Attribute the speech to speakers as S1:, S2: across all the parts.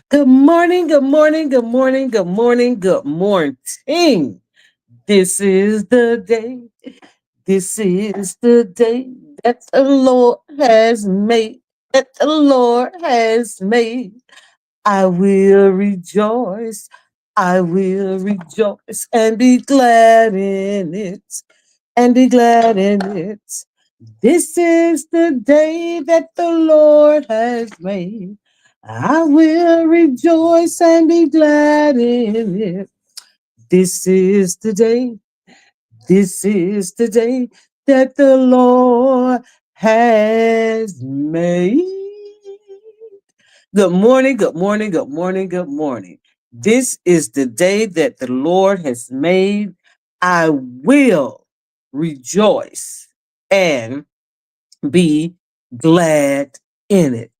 S1: Good morning, good morning, good morning, good morning, good morning. This is the day. This is the day that the Lord has made. That the Lord has made. I will rejoice. I will rejoice and be glad in it. And be glad in it. This is the day that the Lord has made. I will rejoice and be glad in it. This is the day. This is the day that the Lord has made. Good morning, good morning, good morning, good morning. This is the day that the Lord has made. I will rejoice and be glad in it.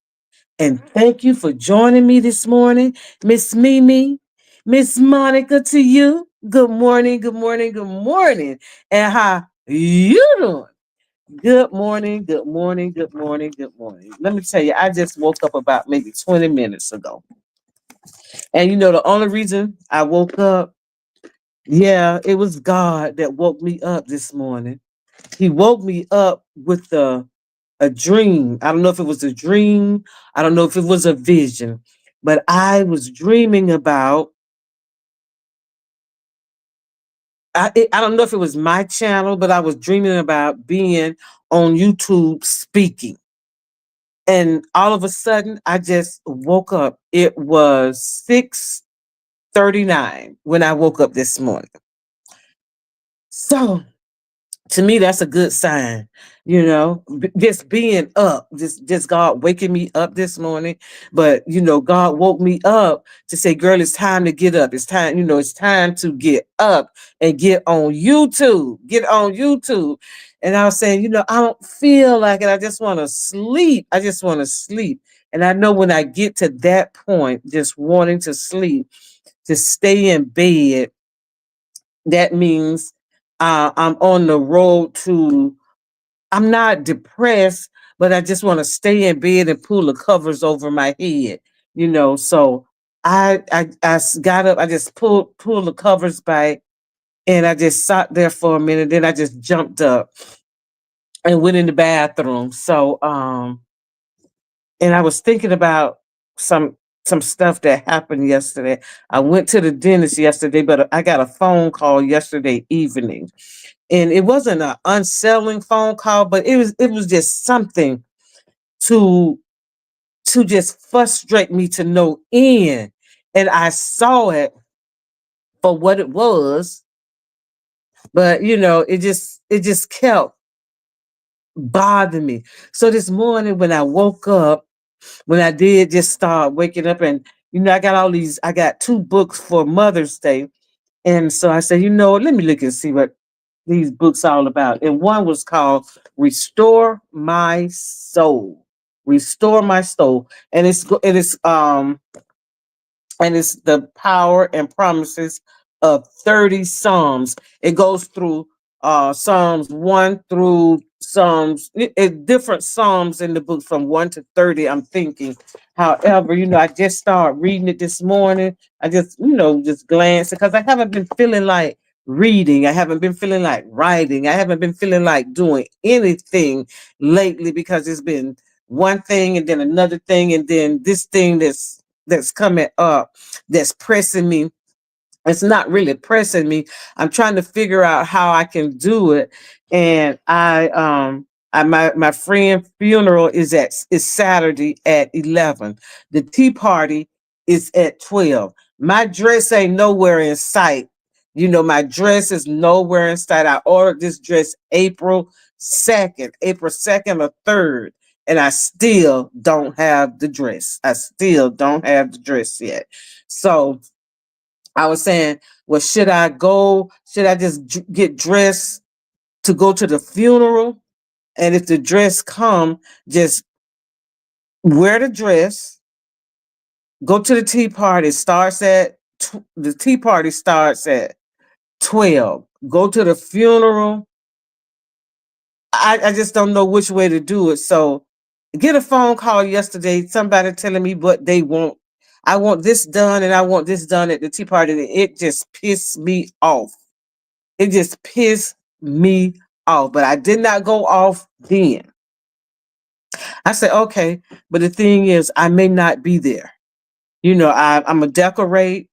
S1: And thank you for joining me this morning, Miss Mimi, Miss Monica. To you, good morning, good morning, good morning, and how you doing? Good morning, good morning, good morning, good morning. Let me tell you, I just woke up about maybe 20 minutes ago, and the only reason I woke up, yeah, it was God that woke me up this morning. He woke me up with a dream. I don't know if it was a dream. I don't know if it was a vision, but I was dreaming about. I don't know if it was my channel, but I was dreaming about being on YouTube speaking, and all of a sudden, I just woke up. It was 6:39 when I woke up this morning. So to me that's a good sign, just being up, just God waking me up this morning. But God woke me up to say, girl, it's time to get up. It's time, it's time to get up and get on YouTube. And I was saying, I don't feel like it. I just want to sleep. And I know when I get to that point, just wanting to sleep, to stay in bed, that means I'm on the road to, I'm not depressed, but I just want to stay in bed and pull the covers over my head. So got up, I just pulled the covers back, and I just sat there for a minute. Then I just jumped up and went in the bathroom. So and I was thinking about some stuff that happened yesterday. I went to the dentist yesterday, but I got a phone call yesterday evening, and it wasn't an unsettling phone call, but it was just something to just frustrate me to no end. And I saw it for what it was, but it just kept bothering me. So this morning when I woke up, when I did just start waking up, and I got two books for Mother's Day. And so I said, let me look and see what these books all about. And one was called Restore My Soul. Restore My Soul. And it's the power and promises of 30 Psalms. It goes through Psalms 1 through different Psalms in the book from 1 to 30, I'm thinking. However, I just started reading it this morning. I just glanced because I haven't been feeling like reading. I haven't been feeling like writing. I haven't been feeling like doing anything lately because it's been one thing and then another thing and then this thing that's coming up that's pressing me. It's not really pressing me. I'm trying to figure out how I can do it. And my friend funeral is Saturday at 11. The tea party is at 12. My dress ain't nowhere in sight. My dress is nowhere in sight. I ordered this dress April 2nd or 3rd, and I still don't have the dress. I still don't have the dress yet. So I was saying, well, should I go? Should I just get dressed to go to the funeral? And if the dress come, just wear the dress, go to the tea party. The tea party starts at 12. Go to the funeral. I just don't know which way to do it. So get a phone call yesterday, somebody telling me what they want. I want this done and I want this done at the tea party. And it just pissed me off. It just pissed me off. But I did not go off then. I said, okay, but the thing is, I may not be there. I'm a decorate,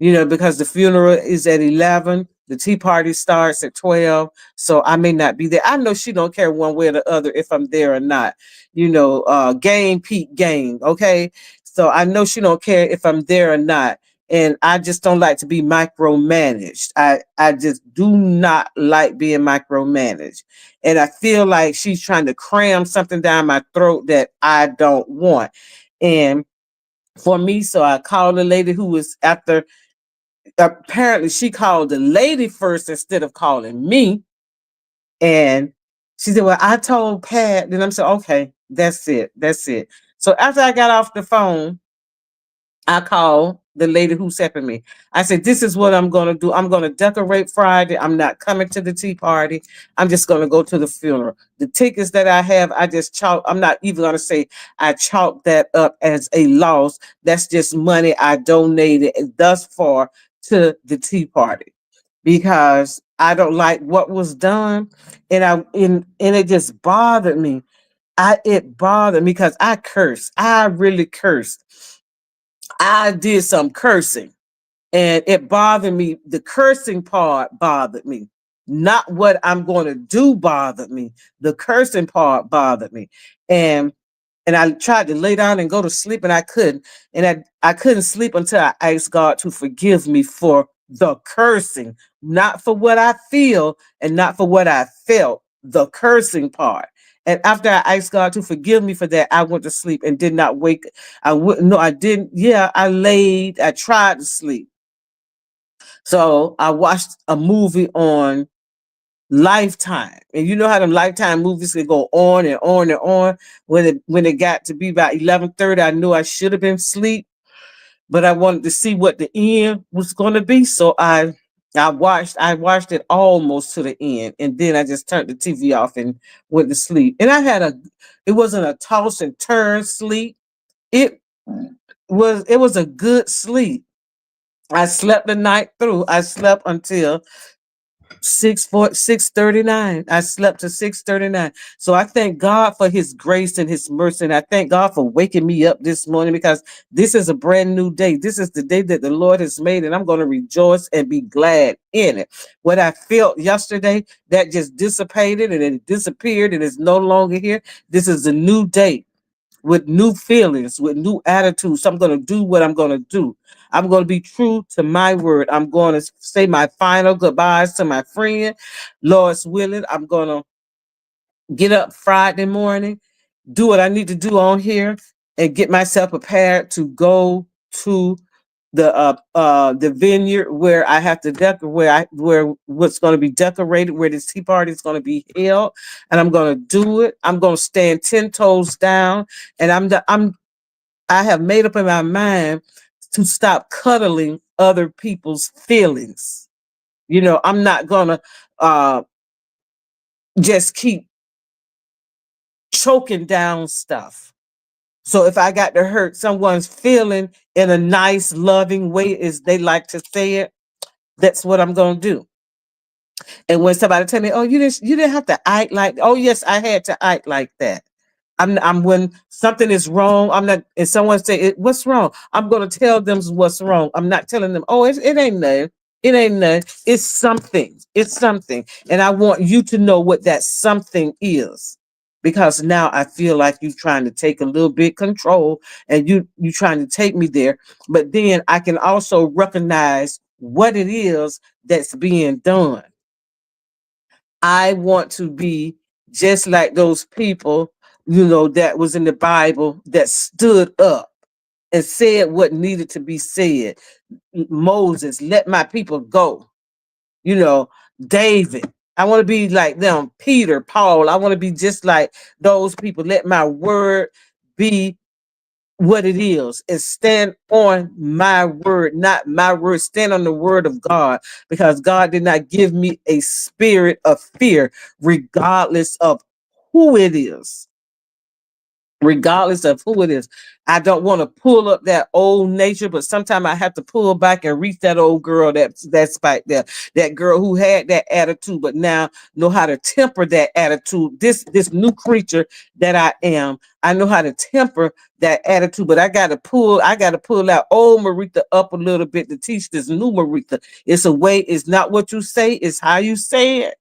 S1: because the funeral is at 11. The tea party starts at 12. So I may not be there. I know she don't care one way or the other if I'm there or not. Game, peak, game. Okay. So I know she don't care if I'm there or not. And I just don't like to be micromanaged. I just do not like being micromanaged. And I feel like she's trying to cram something down my throat that I don't want. And for me, so I called the lady who was after. Apparently, she called the lady first instead of calling me. And she said, well, I told Pat. Then I'm saying, okay, that's it. That's it. So after I got off the phone, I called the lady who's helping me. I said, this is what I'm going to do. I'm going to decorate Friday. I'm not coming to the tea party. I'm just going to go to the funeral. The tickets that I have, I just chalk. I'm not even going to say I chalked that up as a loss. That's just money I donated thus far to the tea party because I don't like what was done. And it just bothered me. It bothered me because I cursed. I really cursed. I did some cursing and it bothered me. The cursing part bothered me. Not what I'm going to do bothered me. The cursing part bothered me. And and I tried to lay down and go to sleep and I couldn't. And I couldn't sleep until I asked God to forgive me for the cursing, not for what I feel and not for what I felt, the cursing part. And after I asked God to forgive me for that, I went to sleep and did not wake. I wouldn't. No, I didn't. Yeah, I tried to sleep. So I watched a movie on Lifetime. And you know how them Lifetime movies can go on and on and on. When it got to be about 11:30, I knew I should have been asleep, but I wanted to see what the end was going to be. So I watched it almost to the end, and then I just turned the TV off and went to sleep. And it wasn't a toss and turn sleep. It it was a good sleep. I slept the night through. I slept until 6:39. I slept to 6:39. So I thank God for his grace and his mercy. And I thank God for waking me up this morning because this is a brand new day. This is the day that the Lord has made, and I'm going to rejoice and be glad in it. What I felt yesterday, that just dissipated and it disappeared and is no longer here. This is a new day with new feelings, with new attitudes. So I'm going to do what I'm going to do. I'm going to be true to my word. I'm going to say my final goodbyes to my friend. Lord's willing, I'm going to get up Friday morning, do what I need to do on here, and get myself prepared to go to the vineyard where I have to where what's going to be decorated, where this tea party is going to be held, and I'm going to do it. I'm going to stand 10 toes down, and I have made up in my mind to stop cuddling other people's feelings. I'm not gonna uh just keep choking down stuff. So if I got to hurt someone's feeling in a nice, loving way, as they like to say it, that's what I'm gonna do. And when somebody tell me, "Oh, you didn't have to act like," oh yes, I had to act like that. I'm when something is wrong, I'm not, and someone say, what's wrong? I'm gonna tell them what's wrong. I'm not telling them, oh, it ain't nothing. It ain't nothing. It's something. It's something. And I want you to know what that something is. Because now I feel like you trying to take a little bit control and you trying to take me there. But then I can also recognize what it is that's being done. I want to be just like those people, that was in the Bible that stood up and said what needed to be said. Moses, let my people go. You know, David. I want to be like them. Peter, Paul. I want to be just like those people. Let my word be what it is and stand on my word, not my word. Stand on the word of God because God did not give me a spirit of fear, regardless of who it is. regardless of who it is. I don't want to pull up that old nature, but sometimes I have to pull back and reach that old girl that's back there, that girl who had that attitude, but now know how to temper that attitude. This new creature that I am, I know how to temper that attitude, but I gotta pull that old Maritha up a little bit to teach this new Maritha. It's a way, it's not what you say, it's how you say it.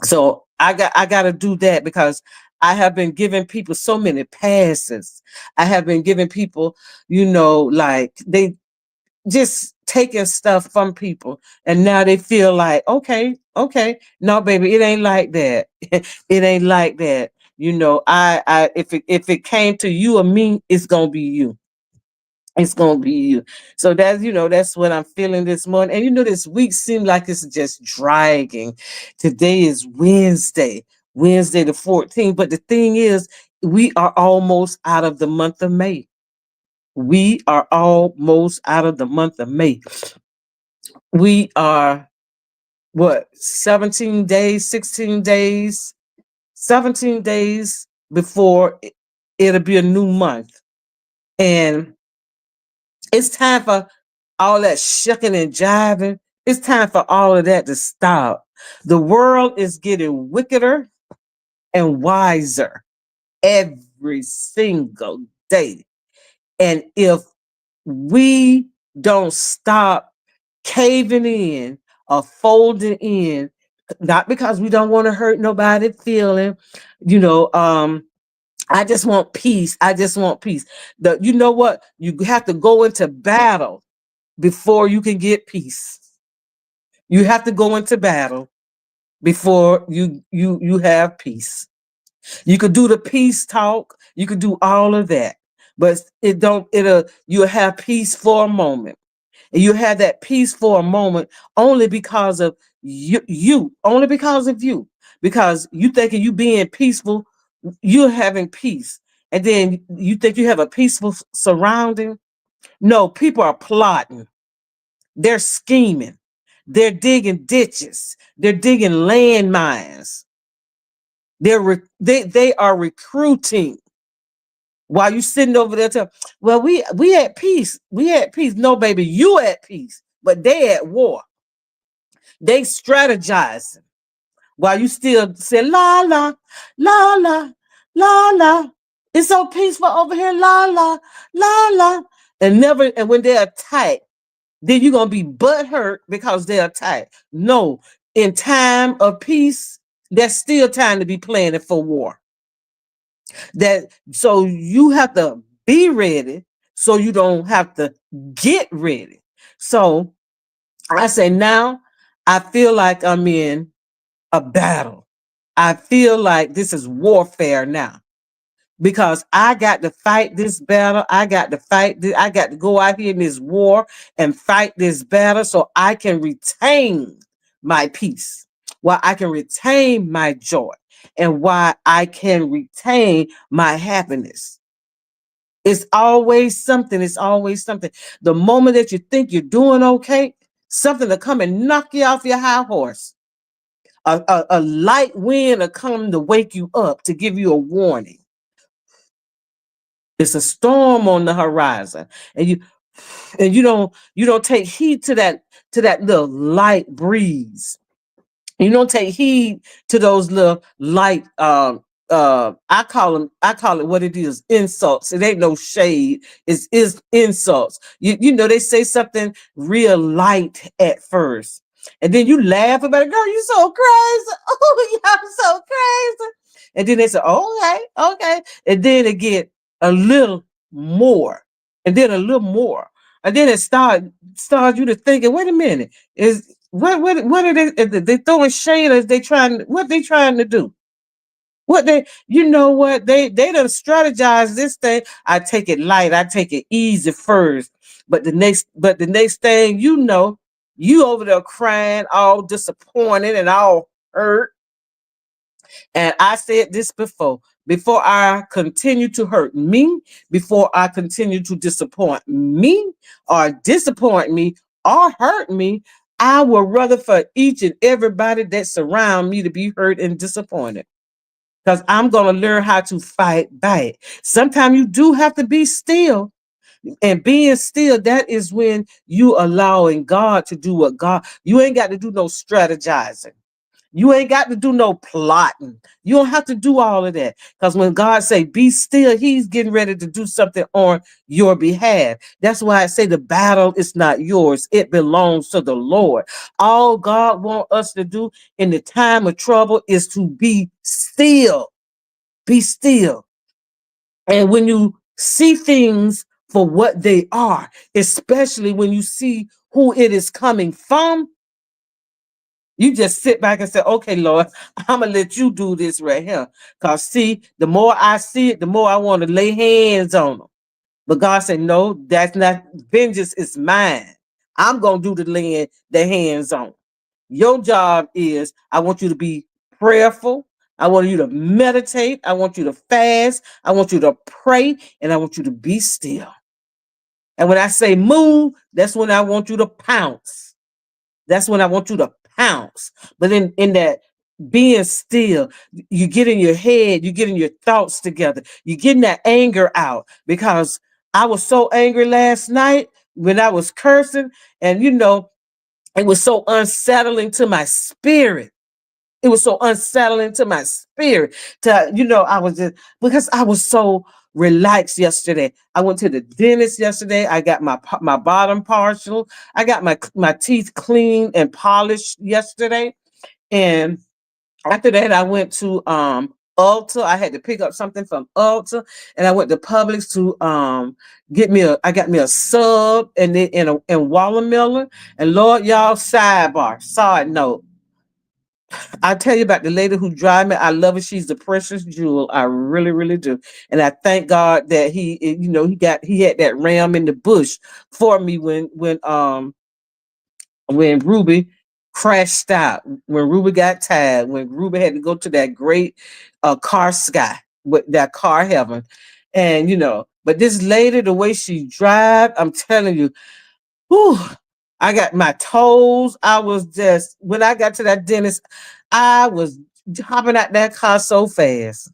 S1: So I got to do that because I have been giving people so many passes. I have been giving people, like they just taking stuff from people, and now they feel like, okay, okay, no, baby, it ain't like that. It ain't like that. I if it came to you or me, it's gonna be you. It's gonna be you. So that's what I'm feeling this morning. And this week seemed like it's just dragging. Today is Wednesday the 14th. But the thing is, we are almost out of the month of May. We are almost out of the month of May. We are what, 17 days, 16 days, 17 days before it'll be a new month. And it's time for all that shucking and jiving. It's time for all of that to stop. The world is getting wickeder and wiser every single day. And if we don't stop caving in or folding in, not because we don't want to hurt nobody feeling, I just want peace. I just want peace. You know what? You have to go into battle before you can get peace. You have to go into battle before you have peace. You could do the peace talk, you could do all of that, but you'll have peace for a moment. And you have that peace for a moment only because of only because of you. Because you thinking you being peaceful, you're having peace. And then you think you have a peaceful surrounding. No, people are plotting. They're scheming. They're digging ditches. They're digging landmines. They are recruiting while you sitting over there telling, well, we at peace. We at peace. No, baby, you at peace, but they at war. They strategizing while you still say la la la la la la. It's so peaceful over here, la la la la, and when they're attacked, then you're gonna be butthurt because they're attacked. No, in time of peace, there's still time to be planning for war. So you have to be ready so you don't have to get ready. So I say now I feel like I'm in a battle. I feel like this is warfare now because I got to fight this battle. I got to fight this. I got to go out here in this war and fight this battle so I can retain my peace, while I can retain my joy, and why I can retain my happiness. It's always something. It's always something. The moment that you think you're doing okay, something to come and knock you off your high horse. A light wind will come to wake you up, to give you a warning. It's a storm on the horizon, and you don't take heed to that little light breeze. You don't take heed to those little light I call it what it is, insults. It ain't no shade. It's insults. They say something real light at first. And then you laugh about it, girl, you so crazy. Oh, y'all so crazy. And then they say, okay, okay. And then it get a little more. And then a little more. And then it start you to thinking, wait a minute, is what are they throwing shade, or is what they trying to do? What they done strategize this thing. I take it light, I take it easy first. But the next thing you over there crying, all disappointed and all hurt. And I said this before I continue to hurt me, before I continue to disappoint me or disappoint me or hurt me, I would rather for each and everybody that surround me to be hurt and disappointed. because I'm going to learn how to fight back. Sometimes you do have to be still. And being still, that is when you allowing God to do what God, you ain't got to do no strategizing. You ain't got to do no plotting. You don't have to do all of that. Because when God say be still, he's getting ready to do something on your behalf. That's why I say the battle is not yours. It belongs to the Lord. All God wants us to do in the time of trouble is to be still. Be still. And when you see things for what they are, especially when you see who it is coming from, you just sit back and say, okay, Lord, I'm going to let you do this right here. Because, see, the more I see it, the more I want to lay hands on them. But God said, no, that's not, vengeance is mine. I'm going to do the laying the hands on. Your job is, I want you to be prayerful. I want you to meditate. I want you to fast. I want you to pray. And I want you to be still. And when I say move, that's when I want you to pounce. That's when I want you to pounce. But in that being still, you get in your head, you get in your thoughts together, you getting that anger out. Because I was so angry last night when I was cursing, and it was so unsettling to my spirit. It was so unsettling to my spirit. I was just, because I was so relaxed yesterday. I went to the dentist yesterday. I got my bottom partial. I got my teeth cleaned and polished yesterday. And after that, I went to Ulta. I had to pick up something from Ulta, and I went to Publix to I got me a sub and then in watermelon. And Lord, y'all, side note. I tell you about the lady who drive me. I love her. She's the precious jewel. I really, really do. And I thank God that he had that ram in the bush for me when Ruby crashed out, when Ruby got tired, when Ruby had to go to that great car sky with that car heaven. And but this lady, the way she drive, I'm telling you, whew, I got my toes. I was just, when I got to that dentist, I was hopping out that car so fast.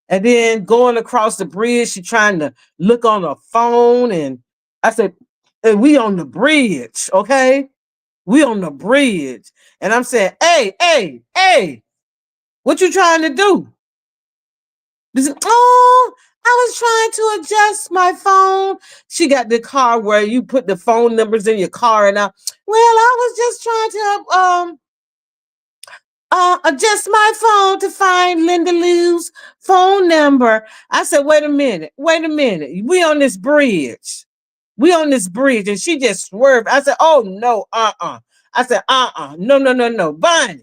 S1: And then going across the bridge, she trying to look on her phone. And I said, "Hey, we on the bridge, okay? We on the bridge." And I'm saying, hey, hey, hey, what you trying to do? This, oh, I was trying to adjust my phone. She got the car where you put the phone numbers in your car, and I was just trying to adjust my phone to find Linda Lou's phone number. I said, wait a minute, we on this bridge. We on this bridge. And she just swerved. I said, oh no, I said, no, no, no, no. Bonnie.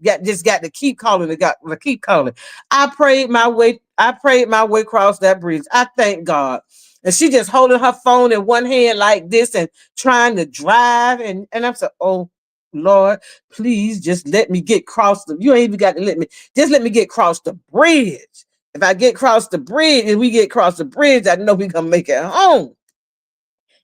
S1: Got to keep calling. Got to keep calling. I prayed my way across that bridge. I thank God. And she just holding her phone in one hand like this and trying to drive. And I'm saying, oh Lord, please just let me get across you ain't even got to just let me get across the bridge. If I get across the bridge and we get across the bridge, I know we gonna make it home.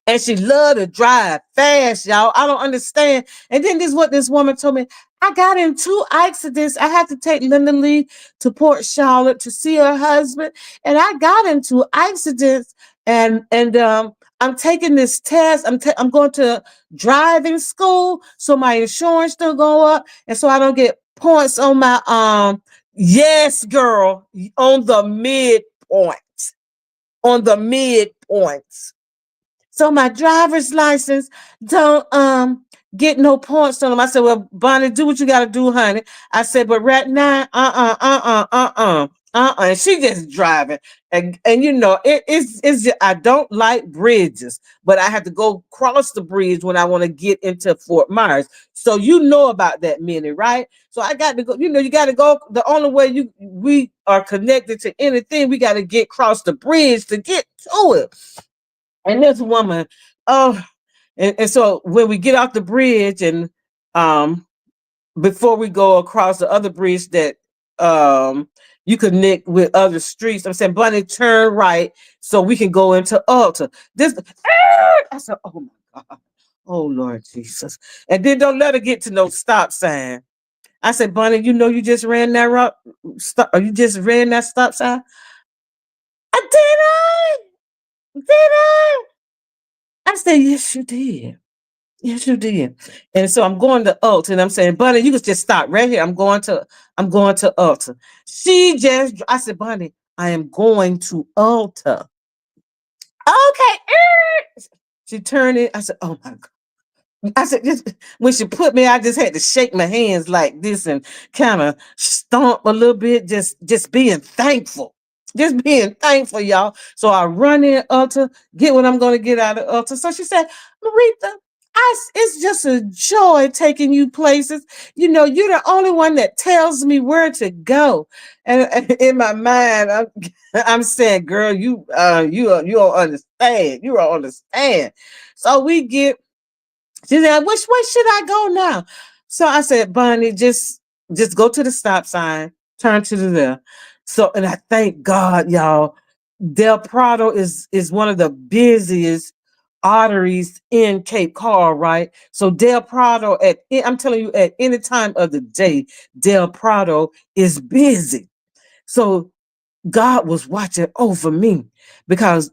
S1: And she loved to drive fast, y'all. I don't understand. And then this is what this woman told me. I got in 2 accidents. I had to take Linda Lee to Port Charlotte to see her husband. And I got into accidents. And I'm taking this test. I'm going to driving school. So my insurance still go up. And so I don't get points on my yes, girl, on the midpoint. On the midpoints. So my driver's license don't get no points on them. I said, well, Bonnie, do what you gotta do, honey. I said, but right now, And she just driving. And it's just, I don't like bridges, but I have to go cross the bridge when I want to get into Fort Myers. So you know about that, Minnie, right? So I got to go, you got to go. The only way we are connected to anything, we got to get across the bridge to get to it. And this woman, oh, and so when we get off the bridge and before we go across the other bridge that you connect with other streets, I'm saying, Bunny, turn right so we can go into Ulta. I said, oh my God. Oh Lord Jesus. And then don't let her get to no stop sign. I said, Bunny, you know you just ran that stop, or you just ran that stop sign? I did I? I said, yes, you did. Yes, you did. And so I'm going to Ulta and I'm saying, Bunny, you can just stop right here. I'm going to Ulta. I said, Bunny, I am going to Ulta. Okay. She turned it. I said, oh my God. I said, just, when she put me, I just had to shake my hands like this and kind of stomp a little bit, just being thankful. Just being thankful, y'all. So I run in Ulta, get what I'm going to get out of Ulta. So she said, Maretha, it's just a joy taking you places. You know, you're the only one that tells me where to go. And in my mind, I'm saying, girl, you don't understand. You don't understand. So we get she said, which way should I go now? So I said, Bonnie, just go to the stop sign, turn to the left. So, and I thank God, y'all, Del Prado is one of the busiest arteries in Cape Coral, right? So Del Prado I'm telling you, at any time of the day, Del Prado is busy. So God was watching over me because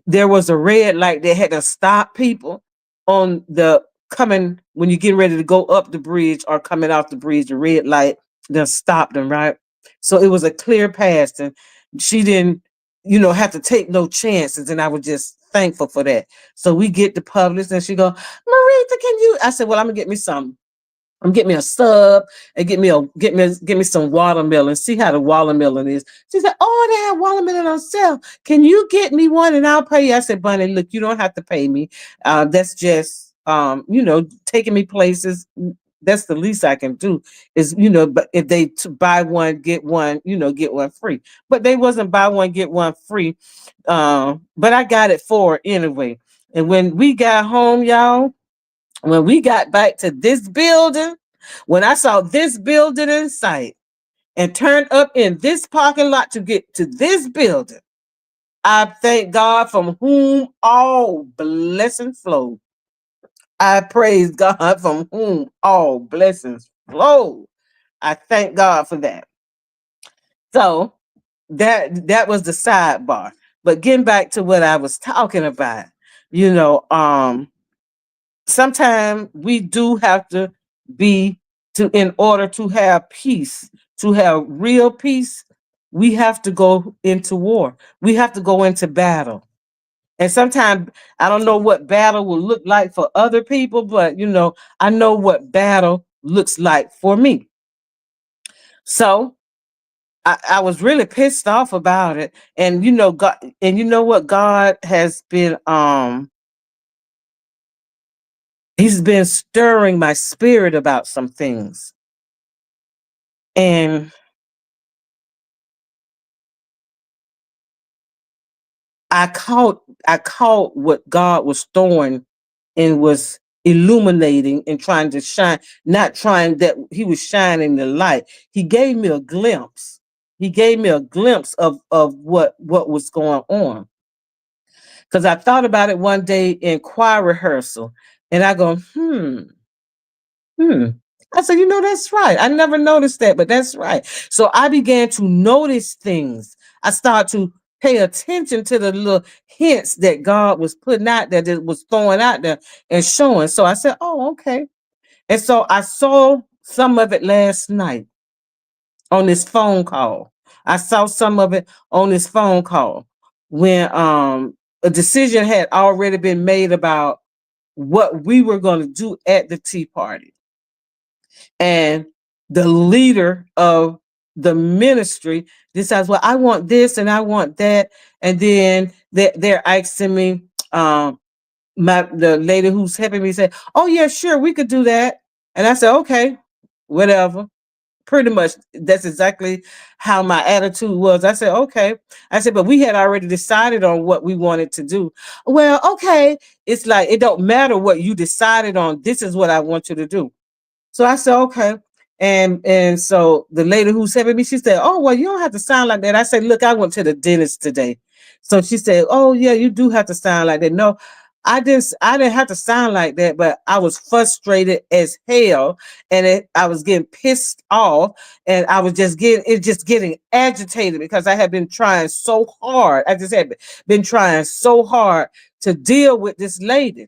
S1: there was a red light that had to stop people on the coming when you're getting ready to go up the bridge or coming off the bridge. The red light then stopped them, right? So it was a clear path, and she didn't, have to take no chances. And I was just thankful for that. So we get to Publix, and she go, Maretha, can you? I said, well, I'm gonna get me some. I'm get me a sub and get me some watermelon. See how the watermelon is. She said, "Oh, they have watermelon on sale. Can you get me one and I'll pay you?" I said, "Bunny, look, you don't have to pay me. That's just taking me places. That's the least I can do is But if they buy one get one, get one free. But they wasn't buy one get one free. But I got it for her anyway. And when we got home, y'all." When we got back to this building, when I saw this building in sight and turned up in this parking lot to get to this building, I thank God from whom all blessings flow. I praise God from whom all blessings flow. I thank God for that. So that was the sidebar. But getting back to what I was talking about, you know, sometimes we do have to be to in order to have peace, to have real peace, we have to go into war. We have to go into battle. And sometimes I don't know what battle will look like for other people, but I know what battle looks like for me. So I was really pissed off about it. And God, and you know what? God has been He's been stirring my spirit about some things. And I caught what God was throwing and was illuminating and trying to shine, not trying that he was shining the light. He gave me a glimpse. He gave me a glimpse of what was going on. Because I thought about it one day in choir rehearsal and I go, Hmm. I said, that's right. I never noticed that, but that's right. So I began to notice things. I started to pay attention to the little hints that God was putting out there, that was throwing out there and showing. So I said, oh, okay. And so I saw some of it last night on this phone call. I saw some of it on this phone call when a decision had already been made about what we were going to do at the tea party. And the leader of the ministry decides, well, I want this and I want that. And then they're asking me, the lady who's helping me said, oh yeah, sure, we could do that. And I said, okay, whatever. Pretty much that's exactly how my attitude was. I said, okay. I said, but we had already decided on what we wanted to do. Well, okay. It's like, it don't matter what you decided on. This is what I want you to do. So I said, okay. And so the lady who's helping me, she said, oh, well, you don't have to sound like that. I said, look, I went to the dentist today. So she said, oh, yeah, you do have to sound like that. No, I didn't have to sound like that, but I was frustrated as hell, and I was getting pissed off, and I was just getting agitated because I had been trying so hard. I just had been trying so hard to deal with this lady.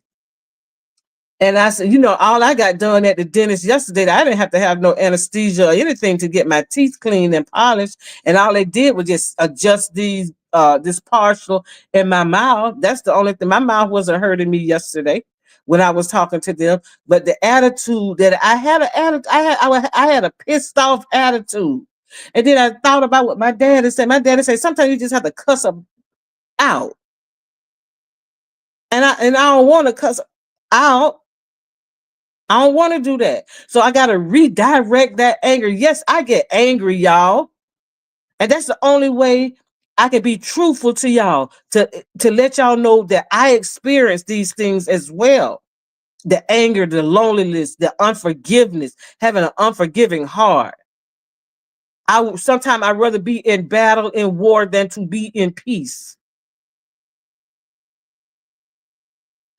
S1: And I said, all I got done at the dentist yesterday, I didn't have to have no anesthesia or anything to get my teeth cleaned and polished. And all they did was just adjust this partial in my mouth. That's the only thing. My mouth wasn't hurting me yesterday when I was talking to them. But the attitude that I had, I had a pissed off attitude. And then I thought about what my dad had said. My dad had said, sometimes you just have to cuss them out. And I don't want to cuss out. I don't want to do that. So I got to redirect that anger. Yes, I get angry, y'all. And that's the only way I can be truthful to y'all, to let y'all know that I experience these things as well. The anger, the loneliness, the unforgiveness, having an unforgiving heart. Sometimes I'd rather be in battle, in war, than to be in peace.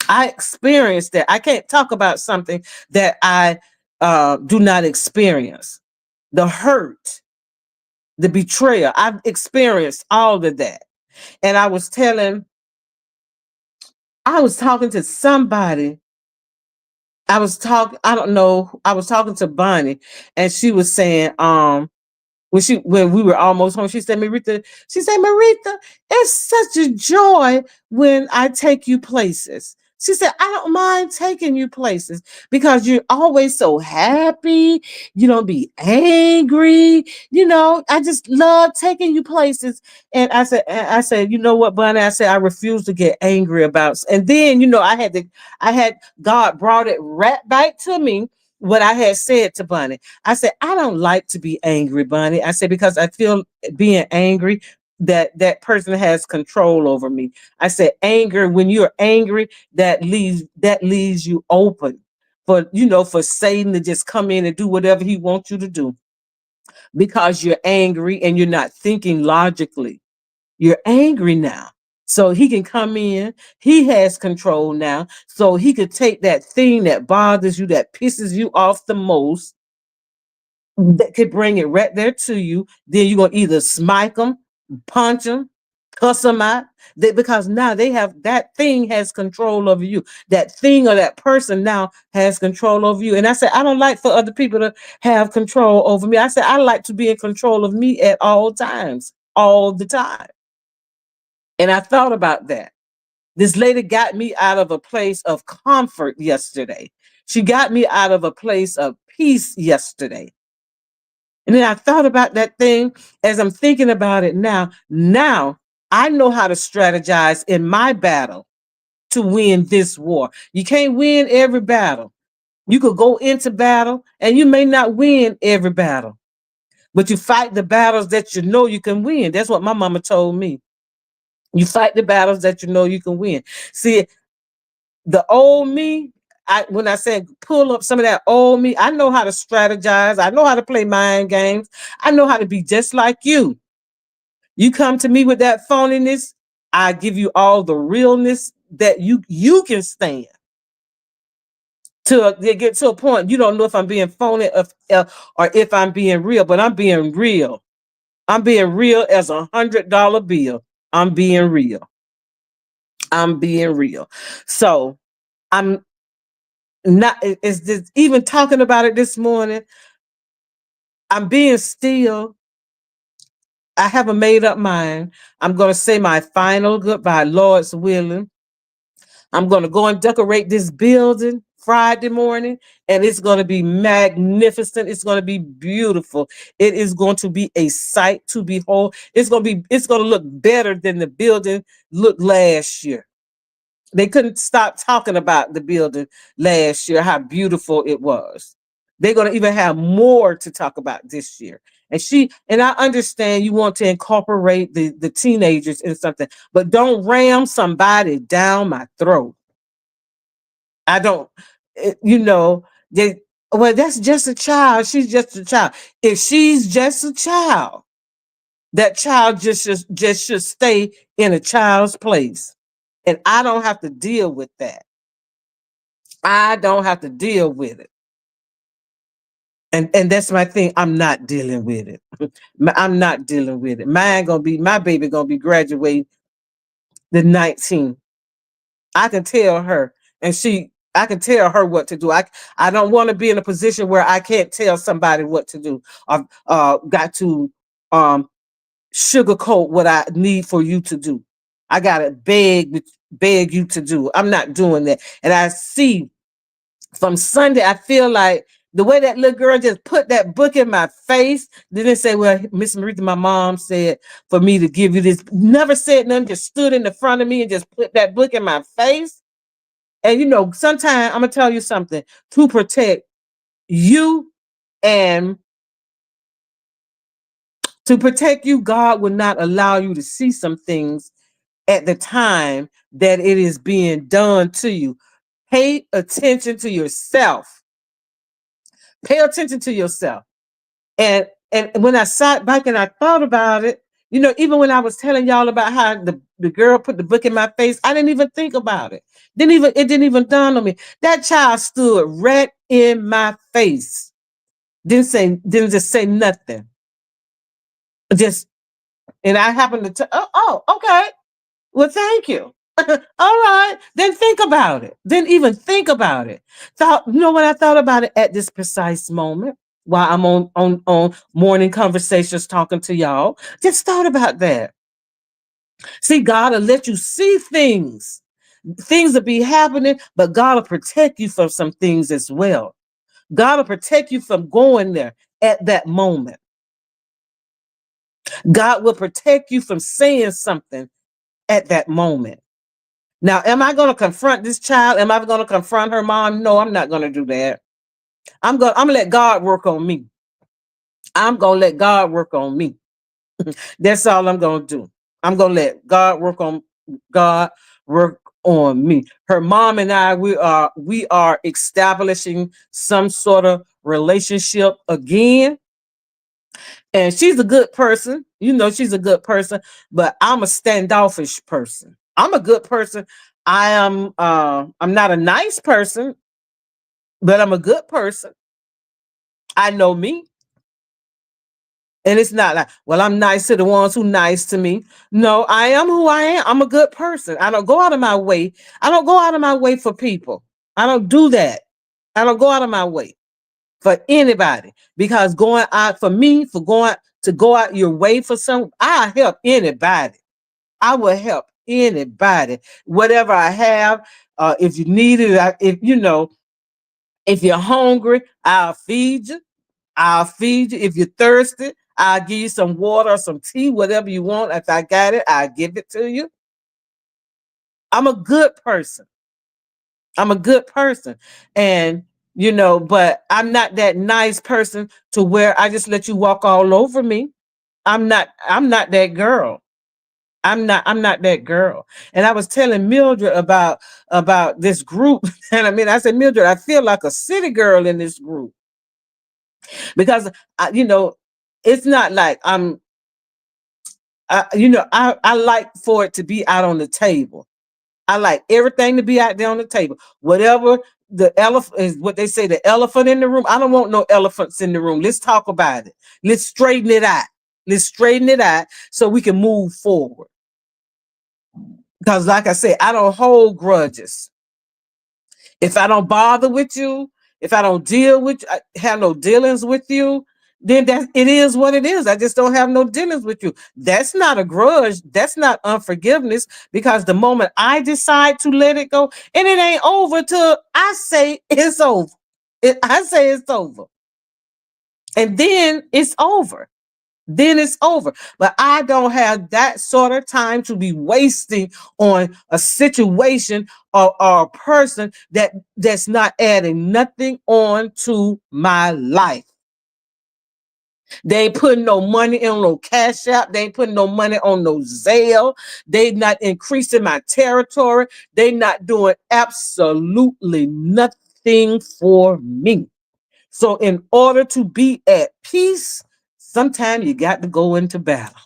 S1: I experienced that. I can't talk about something that I do not experience. The hurt, the betrayal. I've experienced all of that. And I was talking to somebody. I don't know, I was talking to Bonnie, and she was saying, when we were almost home, she said, Maritha, it's such a joy when I take you places. She said, I don't mind taking you places because you're always so happy. You don't be angry. I just love taking you places. And I said, you know what, Bunny? I said, I refuse to get angry about. And then, I had God brought it right back to me what I had said to Bunny. I said, I don't like to be angry, Bunny. I said, because I feel being angry, that person has control over me. I said, anger, when you're angry, that leaves you open for Satan to just come in and do whatever he wants you to do, because you're angry and you're not thinking logically. You're angry now. So he can come in. He has control now. So he could take that thing that bothers you, that pisses you off the most, that could bring it right there to you. Then you're gonna either smite them, punch them, cuss them out. Because now that thing has control over you. That thing or that person now has control over you. And I said, I don't like for other people to have control over me. I said, I like to be in control of me at all times, all the time. And I thought about that. This lady got me out of a place of comfort yesterday. She got me out of a place of peace yesterday. And then I thought about that thing as I'm thinking about it now. Now I know how to strategize in my battle to win this war. You can't win every battle. You could go into battle and you may not win every battle, but you fight the battles that you know you can win. That's what my mama told me. You fight the battles that you know you can win. See, the old me, when I said pull up some of that old me, I know how to strategize. I know how to play mind games. I know how to be just like you. You come to me with that phoniness, I give you all the realness that you can stand. To get to a point, you don't know if I'm being phony or if I'm being real, but I'm being real. I'm being real as $100 bill. I'm being real. I'm being real. So I'm not, it's just, even talking about it this morning, I'm being still. I haven't made up mind. I'm going to say my final goodbye, Lord's willing. I'm going to go and decorate this building Friday morning, and it's going to be magnificent. It's going to be beautiful. It is going to be a sight to behold. It's going to look better than the building looked last year. They couldn't stop talking about the building last year, how beautiful it was. They're going to even have more to talk about this year. And I understand you want to incorporate the teenagers in something, but don't ram somebody down my throat. I don't, they, well, that's just a child. She's just a child. If she's just a child, that child just should stay in a child's place. And I don't have to deal with that. I don't have to deal with it. And that's my thing. I'm not dealing with it. I'm not dealing with it. My baby gonna be graduating the 19th. I can tell her, and I can tell her what to do. I don't want to be in a position where I can't tell somebody what to do. I've got to um sugarcoat what I need for you to do. I gotta beg you to do. I'm not doing that. And I see from Sunday, I feel like the way that little girl just put that book in my face, didn't say, well, Miss Marita, my mom said for me to give you this. Never said nothing, just stood in the front of me and just put that book in my face. And sometimes I'm gonna tell you something to protect you and to protect you, God will not allow you to see some things at the time that it is being done to you. Pay attention to yourself. Pay attention to yourself. And when I sat back and I thought about it, even when I was telling y'all about how the girl put the book in my face, I didn't even think about it. It didn't even dawn on me. That child stood right in my face. Didn't just say nothing. Just and I happened to okay. Well, thank you. All right. Then think about it. Then even think about it. What I thought about it at this precise moment while I'm on morning conversations talking to y'all. Just thought about that. See, God will let you see things. Things will be happening, but God will protect you from some things as well. God will protect you from going there at that moment. God will protect you from saying something at that moment. Now, am I going to confront this child? Am I going to confront her mom? No, I'm not going to do that. I'm going to let God work on me. I'm going to let God work on me. That's all I'm going to do. I'm going to let God work on me. Her mom and I, we are establishing some sort of relationship again. And she's a good person. She's a good person, but I'm a standoffish person. I'm a good person. I'm not a nice person, but I'm a good person. I know me. And it's not like, well, I'm nice to the ones who nice to me. No, I am who I am. I'm a good person. I don't go out of my way. I don't go out of my way for people. I don't do that. I don't go out of my way for anybody, because going out for me, to go out your way for I help anybody. I will help anybody, whatever I have. If you need it, if you're hungry, I'll feed you. I'll feed you. If you're thirsty, I'll give you some water or some tea, whatever you want. If I got it, I'll give it to you. I'm a good person. I'm a good person. And, but I'm not that nice person to where I just let you walk all over me. I'm not that girl. I'm not that girl. And I was telling Mildred about this group. And I said, Mildred, I feel like a city girl in this group. Because it's not like I like for it to be out on the table. I like everything to be out there on the table. Whatever the elephant is, what they say, the elephant in the room. I don't want no elephants in the room. Let's talk about it. Let's straighten it out. Let's straighten it out so we can move forward. Because like I said, I don't hold grudges. If I don't bother with you, if I don't have no dealings with you, then it is what it is. I just don't have no dealings with you. That's not a grudge. That's not unforgiveness, because the moment I decide to let it go, and it ain't over till I say it's over. I say it's over. And then it's over. Then it's over. But I don't have that sort of time to be wasting on a situation or a person that's not adding nothing on to my life. They ain't putting no money on no Cash App. They ain't putting no money on no Zelle. They not increasing my territory. They not doing absolutely nothing for me. So in order to be at peace, sometimes you got to go into battle.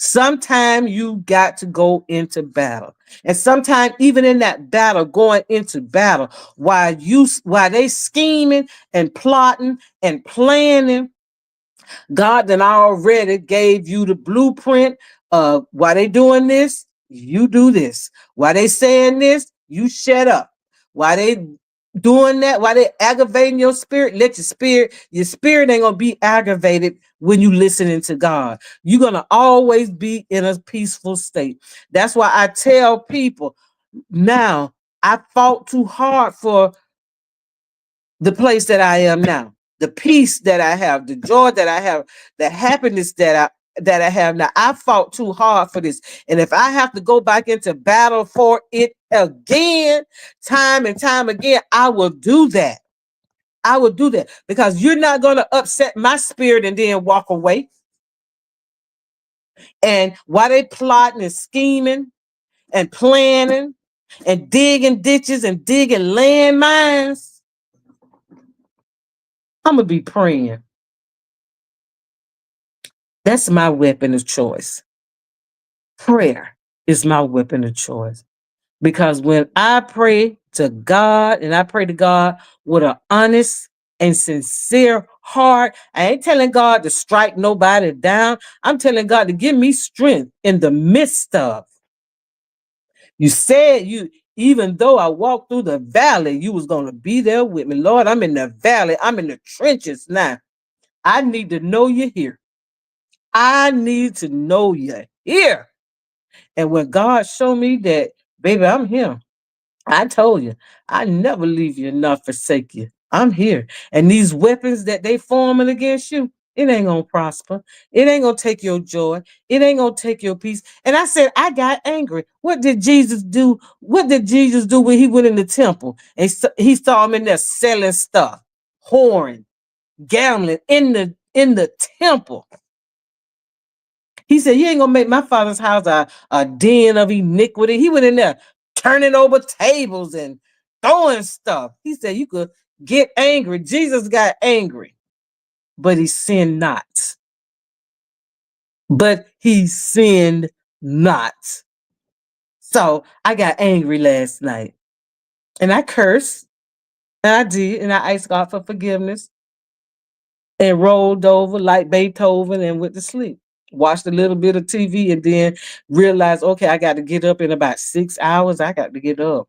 S1: Sometime you got to go into battle. And sometimes even in that battle, going into battle, while they scheming and plotting and planning, God then already gave you the blueprint of why they doing this, you do this. Why they saying this, you shut up. Why they doing that, why they aggravating your spirit, let your spirit ain't gonna be aggravated when you listening to God. You're gonna always be in a peaceful state. That's why I tell people now, I fought too hard for the place that I am now, the peace that I have, the joy that I have, the happiness that I have now. I fought too hard for this. And if I have to go back into battle for it again, time and time again, I will do that. I will do that because you're not going to upset my spirit and then walk away. And while they plotting and scheming and planning and digging ditches and digging landmines, I'm going to be praying. That's my weapon of choice. Prayer is my weapon of choice. Because when I pray to God and I pray to God with an honest and sincere heart, I ain't telling God to strike nobody down. I'm telling God to give me strength in the midst of. You said even though I walked through the valley, you was going to be there with me. Lord, I'm in the valley. I'm in the trenches now. I need to know you're here. I need to know you're here. And when God showed me that, baby, I'm here. I told you, I never leave you nor forsake you. I'm here. And these weapons that they forming against you, it ain't gonna prosper. It ain't gonna take your joy. It ain't gonna take your peace. And I said, I got angry. What did Jesus do? What did Jesus do when he went in the temple and he saw him in there selling stuff, whoring, gambling in the temple? He said, you ain't gonna make my father's house a den of iniquity. He went in there turning over tables and throwing stuff. He said, you could get angry. Jesus got angry, but he sinned not. But he sinned not. So I got angry last night and I cursed and I did. And I asked God for forgiveness and rolled over like Beethoven and went to sleep. Watched a little bit of TV and then realized, okay, I got to get up in about 6 hours. I got to get up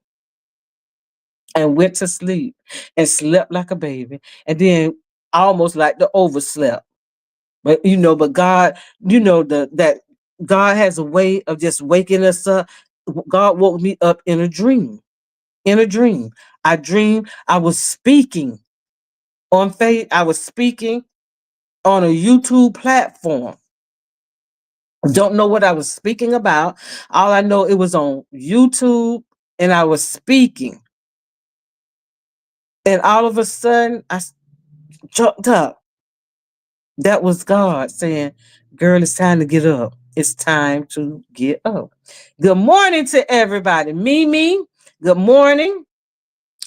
S1: and went to sleep and slept like a baby. And then almost like the overslept. But God, that God has a way of just waking us up. God woke me up in a dream. In a dream. I dreamed I was speaking on faith. I was speaking on a YouTube platform. Don't know what I was speaking about. All I know, it was on YouTube and I was speaking. And all of a sudden, I jumped up. That was God saying, girl, it's time to get up. It's time to get up. Good morning to everybody. Mimi, good morning.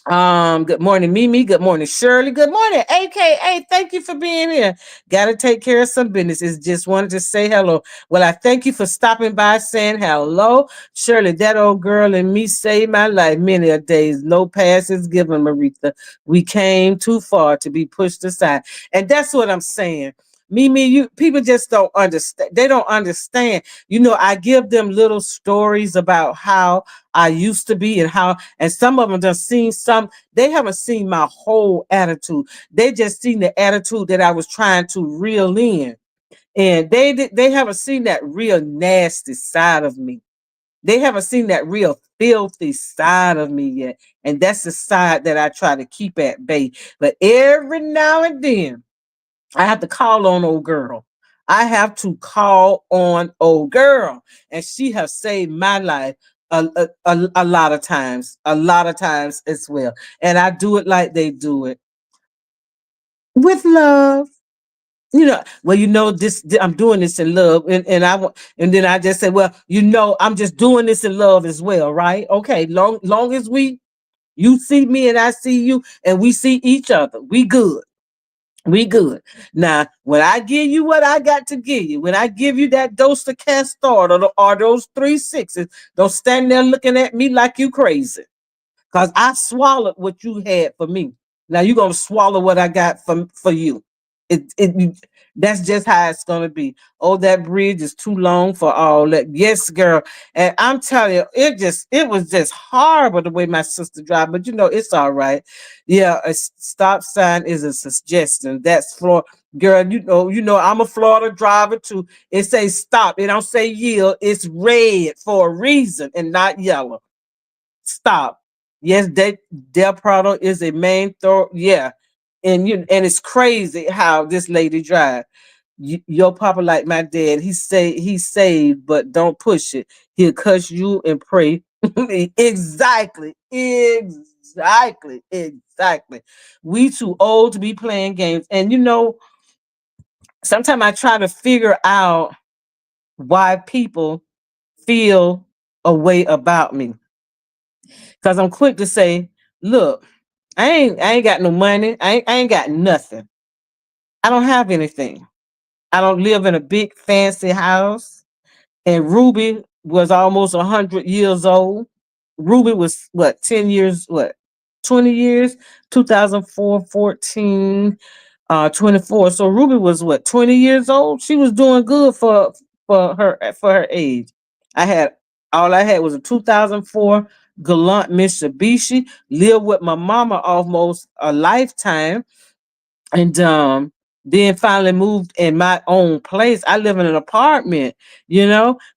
S1: Good morning, Mimi. Good morning, Shirley. Good morning, AKA. Thank you for being here. Got to take care of some businesses. Just wanted to say hello. Well, I thank you for stopping by, saying hello. Shirley, that old girl and me saved my life many a days. No passes given, Maritha. We came too far to be pushed aside. And that's what I'm saying. Mimi, you people just don't understand. They don't understand. I give them little stories about how I used to be and some of them just seen some, they haven't seen my whole attitude. They just seen the attitude that I was trying to reel in. And they haven't seen that real nasty side of me. They haven't seen that real filthy side of me yet. And that's the side that I try to keep at bay. But every now and then, I have to call on old girl. I have to call on old girl. And she has saved my life a lot of times, as well. And I do it like they do it with love. This, I'm doing this in love. And then I just said, well, I'm just doing this in love as well, right? Okay, long as you see me and I see you and we see each other, we good. We good. Now, when I give you what I got to give you, when I give you that dose of castor or those 3 6s, don't stand there looking at me like you crazy. Because I swallowed what you had for me. Now you're gonna swallow what I got for you. It that's just how it's gonna be. Oh, that bridge is too long for all that. Yes, girl. And I'm telling you, it was just horrible the way my sister drive, but it's all right. Yeah, a stop sign is a suggestion. That's for girl, I'm a Florida driver too. It says stop, it don't say yield, it's red for a reason and not yellow. Stop. Yes, Del Prado is a main thorough. Yeah, and it's crazy how this lady drive. Your papa like my dad. He saved, but don't push it. He'll cuss you and pray. Exactly, exactly, exactly. We too old to be playing games, and sometimes I try to figure out why people feel a way about me. Because I'm quick to say, look, I ain't got no money. I ain't got nothing. I don't have anything. I don't live in a big fancy house. And Ruby was almost 100 years old. Ruby was what, 10 years, what, 20 years, 2004, 14, 24. So Ruby was what, 20 years old? She was doing good for her age. I had all I had was a 2004 Galant Mitsubishi, lived with my mama almost a lifetime, and then finally moved in my own place. I live in an apartment,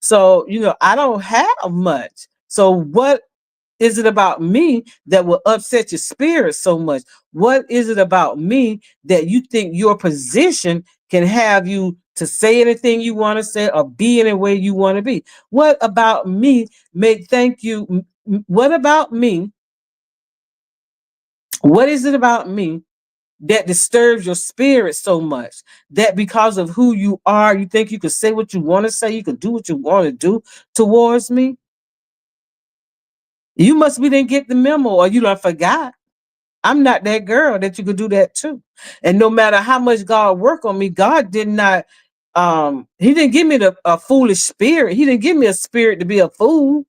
S1: so I don't have much. So what is it about me that will upset your spirit so much? What is it about me that you think your position can have you to say anything you want to say or be any way you want to be? What about me make thank you? What about me? What is it about me that disturbs your spirit so much that because of who you are, you think you can say what you want to say, you can do what you want to do towards me? You must be didn't get the memo or you done forgot. I'm not that girl that you could do that too. And no matter how much God work on me, God did not he didn't give me a foolish spirit. He didn't give me a spirit to be a fool.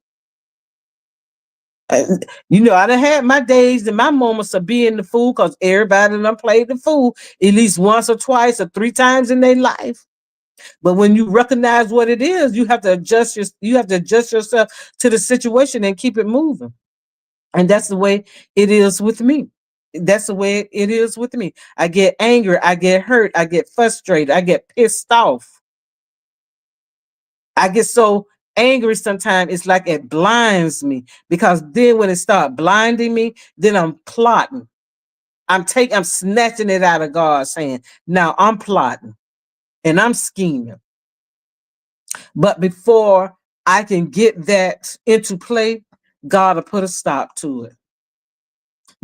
S1: Uh, I done had my days and my moments of being the fool because everybody done played the fool at least once or twice or 3 times in their life. But when you recognize what it is, you have to adjust yourself to the situation and keep it moving. And that's the way it is with me. That's the way it is with me. I get angry, I get hurt, I get frustrated, I get pissed off. I get so angry sometimes it's like it blinds me because then when it start blinding me, then I'm plotting. I'm snatching it out of God's hand. Now I'm plotting and I'm scheming. But before I can get that into play, God will put a stop to it.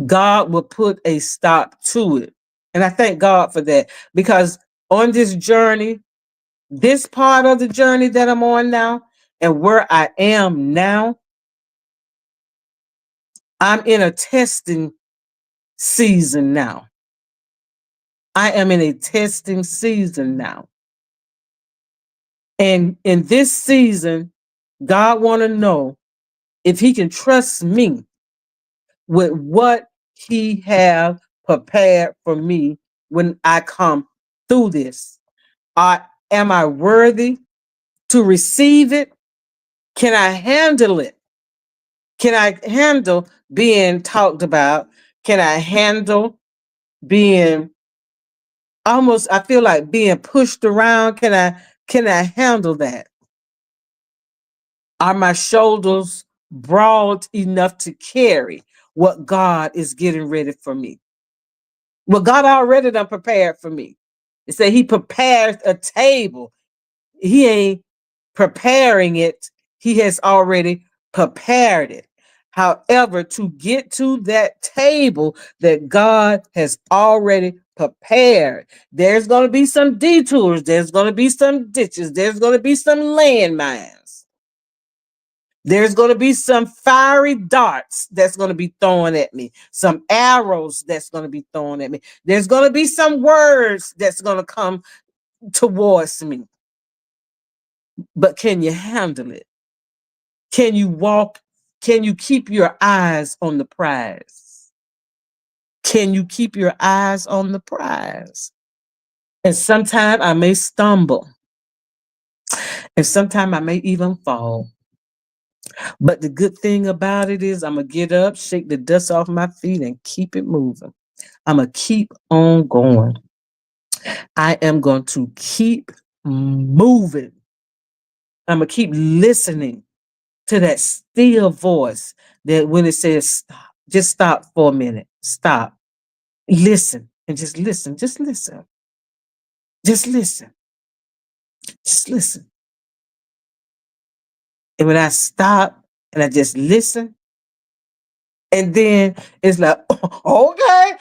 S1: God will put a stop to it. And I thank God for that because on this journey, this part of the journey that I'm on now and where I am now, I'm in a testing season now. I am in a testing season now. And in this season, God want to know if he can trust me with what he have prepared for me when I come through this. Am I worthy to receive it? Can I handle it? Can I handle being talked about? Can I handle being almost, I feel like being pushed around? Can I handle that? Are my shoulders broad enough to carry what God is getting ready for me? Well, God already done prepared for me. It said he prepares a table. He ain't preparing it. He has already prepared it. However, to get to that table that God has already prepared, there's going to be some detours. There's going to be some ditches. There's going to be some landmines. There's going to be some fiery darts that's going to be thrown at me, some arrows that's going to be thrown at me. There's going to be some words that's going to come towards me. But can you handle it? Can you walk? Can you keep your eyes on the prize? Can you keep your eyes on the prize? And sometimes I may stumble, and sometimes I may even fall. But the good thing about it is I'm going to get up, shake the dust off my feet, and keep it moving. I'm going to keep on going. I am going to keep moving. I'm going to keep listening to that still voice that when it says stop, just stop for a minute. Stop. Listen and just listen. Just listen. Just listen. Just listen. And when I stop and I just listen, and then it's like, okay,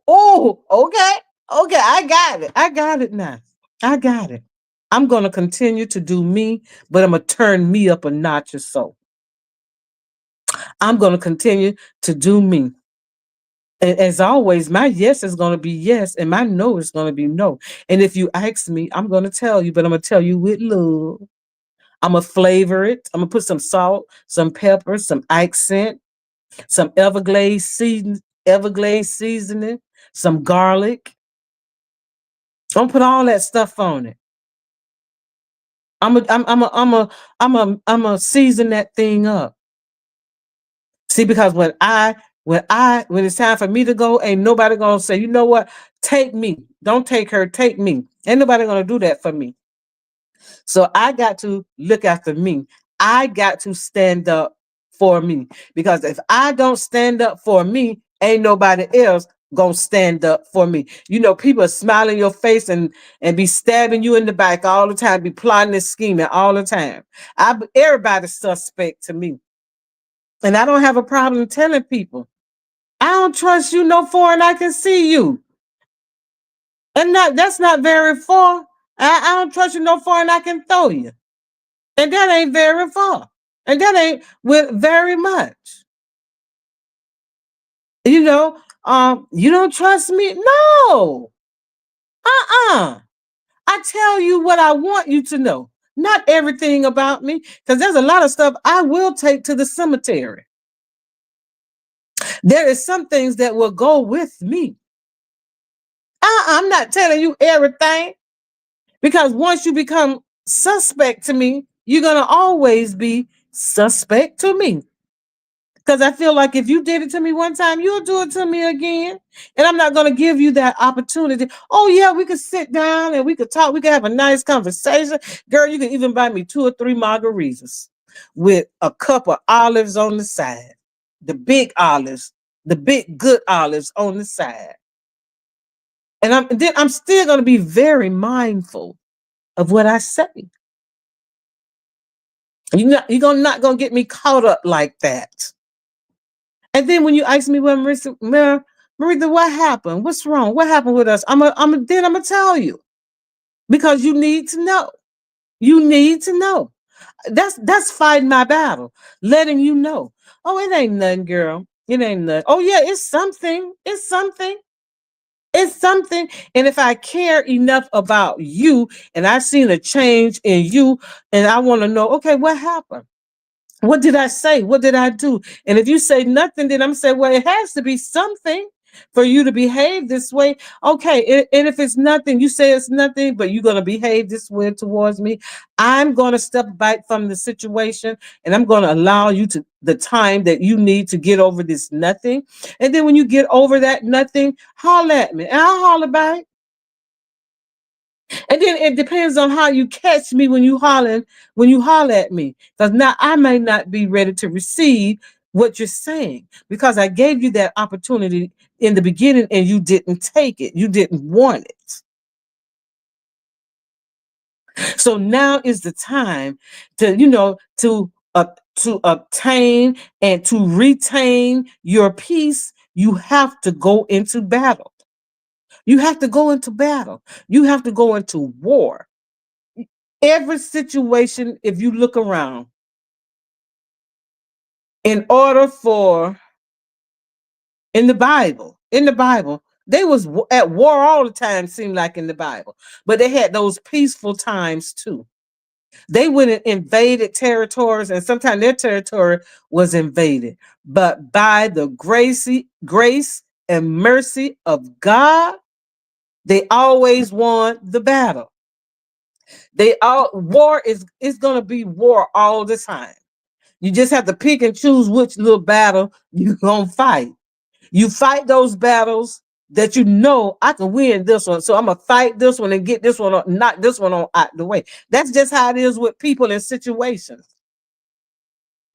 S1: oh, okay, okay, I got it. I got it now. I got it. I'm going to continue to do me, but I'm going to turn me up a notch or so. I'm going to continue to do me. And as always, my yes is going to be yes, and my no is going to be no. And if you ask me, I'm going to tell you, but I'm going to tell you with love. I'm going to flavor it. I'm going to put some salt, some pepper, some accent, some Everglades seasoning, some garlic. I'm gonna put all that stuff on it. I'm a season that thing up. See, because when it's time for me to go, ain't nobody gonna say, you know what, take me. Don't take her, take me. Ain't nobody gonna do that for me. So I got to look after me. I got to stand up for me. Because if I don't stand up for me, ain't nobody else gonna stand up for me. You know, people are smiling in your face and be stabbing you in the back all the time, be plotting and scheming all the time. Everybody's suspect to me. And I don't have a problem telling people, I don't trust you no more and I can see you. And that's not very far. I don't trust you no more and I can throw you. And that ain't very far. And that ain't with very much. You know, you don't trust me? No. Uh-uh. I tell you what I want you to know. Not everything about me, because there's a lot of stuff I will take to the cemetery. There is some things that will go with me. I'm not telling you everything, because once you become suspect to me, you're going to always be suspect to me. Because I feel like if you did it to me one time, you'll do it to me again. And I'm not going to give you that opportunity. Oh, yeah, we could sit down and we could talk. We could have a nice conversation. Girl, you can even buy me 2 or 3 margaritas with a cup of olives on the side. The big olives, the big good olives on the side. And I'm still going to be very mindful of what I say. You're not going to get me caught up like that. And then when you ask me, well, Marita, what happened? What's wrong? What happened with us? I'm gonna tell you, because you need to know. You need to know. That's fighting my battle, letting you know. Oh, it ain't nothing, girl. It ain't nothing. Oh yeah, it's something. It's something. It's something. And if I care enough about you, and I've seen a change in you, and I want to know, okay, what happened? What did I say? What did I do? And if you say nothing, then I'm saying, well, it has to be something for you to behave this way. Okay. And if it's nothing, you say it's nothing, but you're going to behave this way towards me. I'm going to step back from the situation and I'm going to allow you to the time that you need to get over this nothing. And then when you get over that nothing, holler at me and I'll holler back. And then it depends on how you catch me when you holler at me. Because now I may not be ready to receive what you're saying because I gave you that opportunity in the beginning and you didn't take it. You didn't want it. So now is the time to obtain and to retain your peace. You have to go into battle. You have to go into battle. You have to go into war. Every situation, if you look around, In order for in the Bible, they was at war all the time, seemed like in the Bible, but they had those peaceful times too. They went and invaded territories, and sometimes their territory was invaded. But by the grace and mercy of God, they always won the battle. They all war is gonna be war all the time. You just have to pick and choose which little battle you gonna fight. You fight those battles that you know I can win this one. So I'm gonna fight this one and get this one, knock this one on out the way. That's just how it is with people in situations.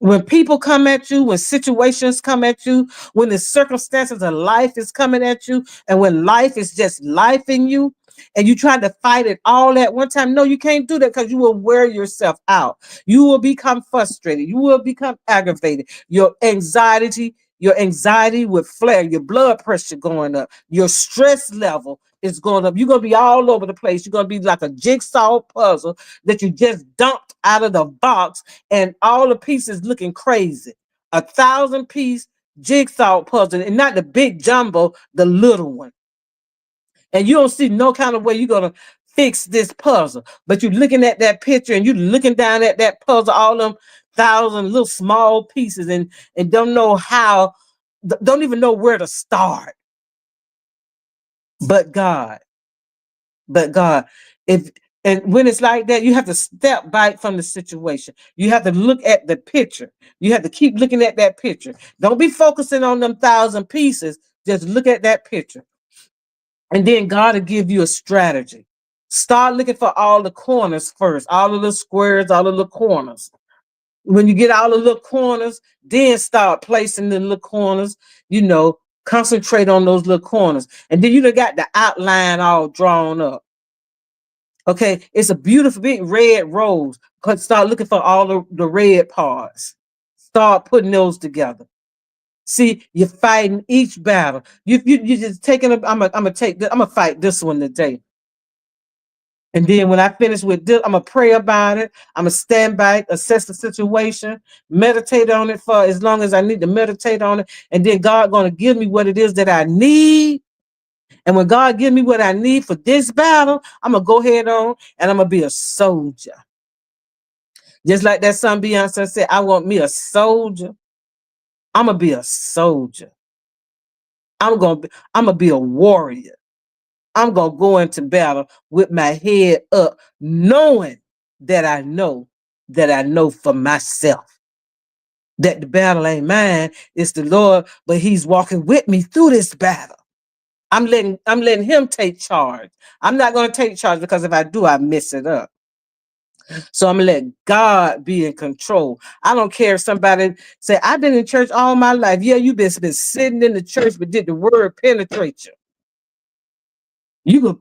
S1: When people come at you, when situations come at you, when the circumstances of life is coming at you, and when life is just life in you, and you try to fight it all at one time, no, you can't do that because you will wear yourself out. You will become frustrated. You will become aggravated. Your anxiety will flare. Your blood pressure going up. Your stress level is going up. You're gonna be all over the place. You're gonna be like a jigsaw puzzle that you just dumped out of the box and all the pieces looking crazy. 1,000 piece jigsaw puzzle, and not the big jumbo, the little one. And you don't see no kind of way you're gonna fix this puzzle. But you're looking at that picture and you're looking down at that puzzle, all them thousand little small pieces, and don't know how, don't even know where to start. But God, but God, if and when it's like that, you have to step back from the situation. You have to look at the picture. You have to keep looking at that picture. Don't be focusing on them 1,000 pieces. Just look at that picture. And then God will give you a strategy. Start looking for all the corners first, all of the squares, all of the corners. When you get all the little corners, then start placing the little corners, you know, concentrate on those little corners. And then you done got the outline all drawn up. Okay, it's a beautiful big red rose. Start looking for all the red parts. Start putting those together. See, you're fighting each battle. You just taking. I'm gonna take. I'm gonna fight this one today. And then when I finish with this, I'm gonna pray about it. I'm gonna stand back, assess the situation, meditate on it for as long as I need to meditate on it, and then God gonna give me what it is that I need. And when God give me what I need for this battle, I'm gonna go ahead on and I'm gonna be a soldier. Just like that song Beyonce said, I want me a soldier. I'm gonna be a soldier. I'm gonna be a warrior. I'm gonna go into battle with my head up, knowing that I know for myself that the battle ain't mine, it's the Lord, but He's walking with me through this battle. I'm letting Him take charge. I'm not gonna take charge because if I do, I mess it up. So I'm gonna let God be in control. I don't care if somebody say, I've been in church all my life. Yeah, you've been sitting in the church, but did the word penetrate you? You could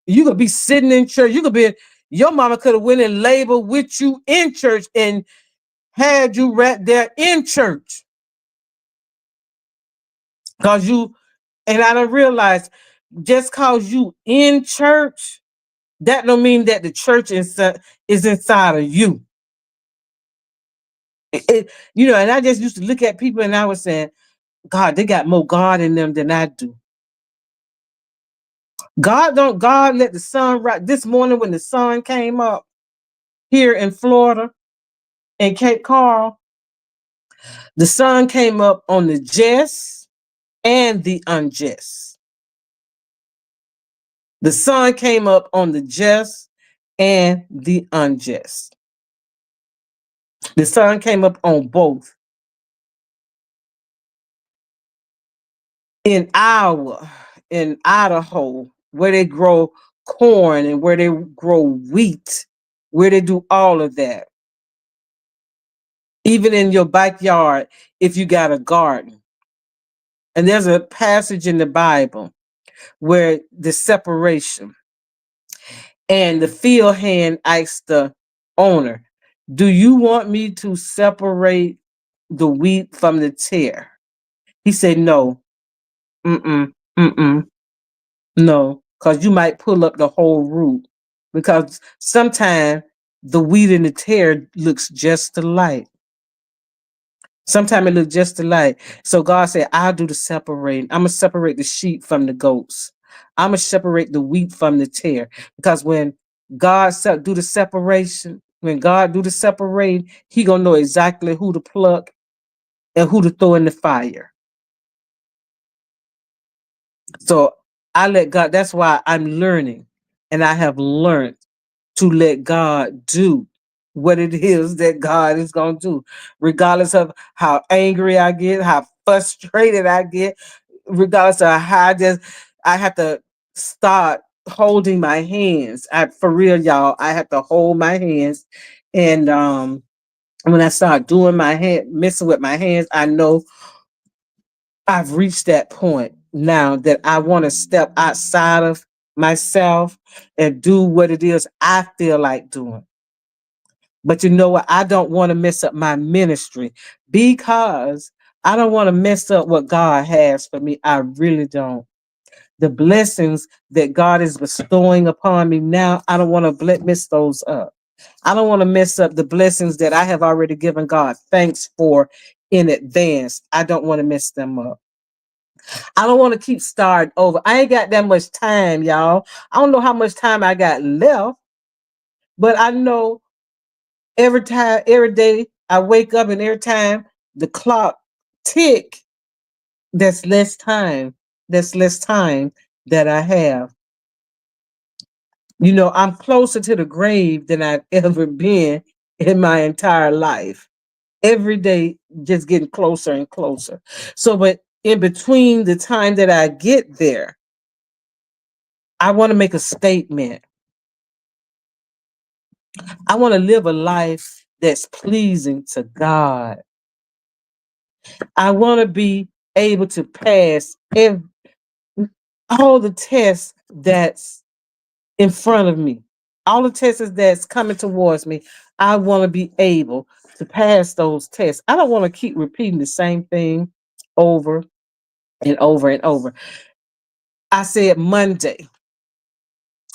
S1: you could be sitting in church. You could be your mama could have went and labored with you in church and had you right there in church. Cause you and I don't realize just cause you in church, that don't mean that the church is inside of you. And I just used to look at people and I was saying, God, they got more God in them than I do. God let the sun rise. This morning when the sun came up here in Florida, in Cape Coral, the sun came up on the just and the unjust. The sun came up on the just and the unjust. The sun came up on both. In Idaho, where they grow corn and where they grow wheat, where they do all of that. Even in your backyard, if you got a garden. And there's a passage in the Bible where the separation, and the field hand asked the owner, do you want me to separate the wheat from the tare? He said, no. Mm-mm. Mm-mm. No, because you might pull up the whole root. Because sometimes the wheat and the tare looks just alike. Sometimes it looks just alike. So God said, I'll do the separating. I'm gonna separate the sheep from the goats. I'm gonna separate the wheat from the tare. Because when do the separation, when God do the separating, He gonna know exactly who to pluck and who to throw in the fire. So I let God. That's why I'm learning, and I have learned to let God do what it is that God is going to do, regardless of how angry I get, how frustrated I get, regardless of how I have to start holding my hands. For real, y'all, I have to hold my hands. And when I start doing my hand, messing with my hands, I know I've reached that point now that I want to step outside of myself and do what it is I feel like doing. But you know what? I don't want to mess up my ministry because I don't want to mess up what God has for me. I really don't. The blessings that God is bestowing upon me now, I don't want to mess those up. I don't want to mess up the blessings that I have already given God thanks for in advance. I don't want to mess them up. I don't want to keep starting over. I ain't got that much time, y'all. I don't know how much time I got left, but I know every time, every day I wake up and every time the clock tick, that's less time. That's less time that I have. You know, I'm closer to the grave than I've ever been in my entire life. Every day, just getting closer and closer. So, but in between the time that I get there, I want to make a statement. I want to live a life that's pleasing to God. I want to be able to pass all the tests that's in front of me, all the tests that's coming towards me. I want to be able to pass those tests. I don't want to keep repeating the same thing over and over and over. I said Monday.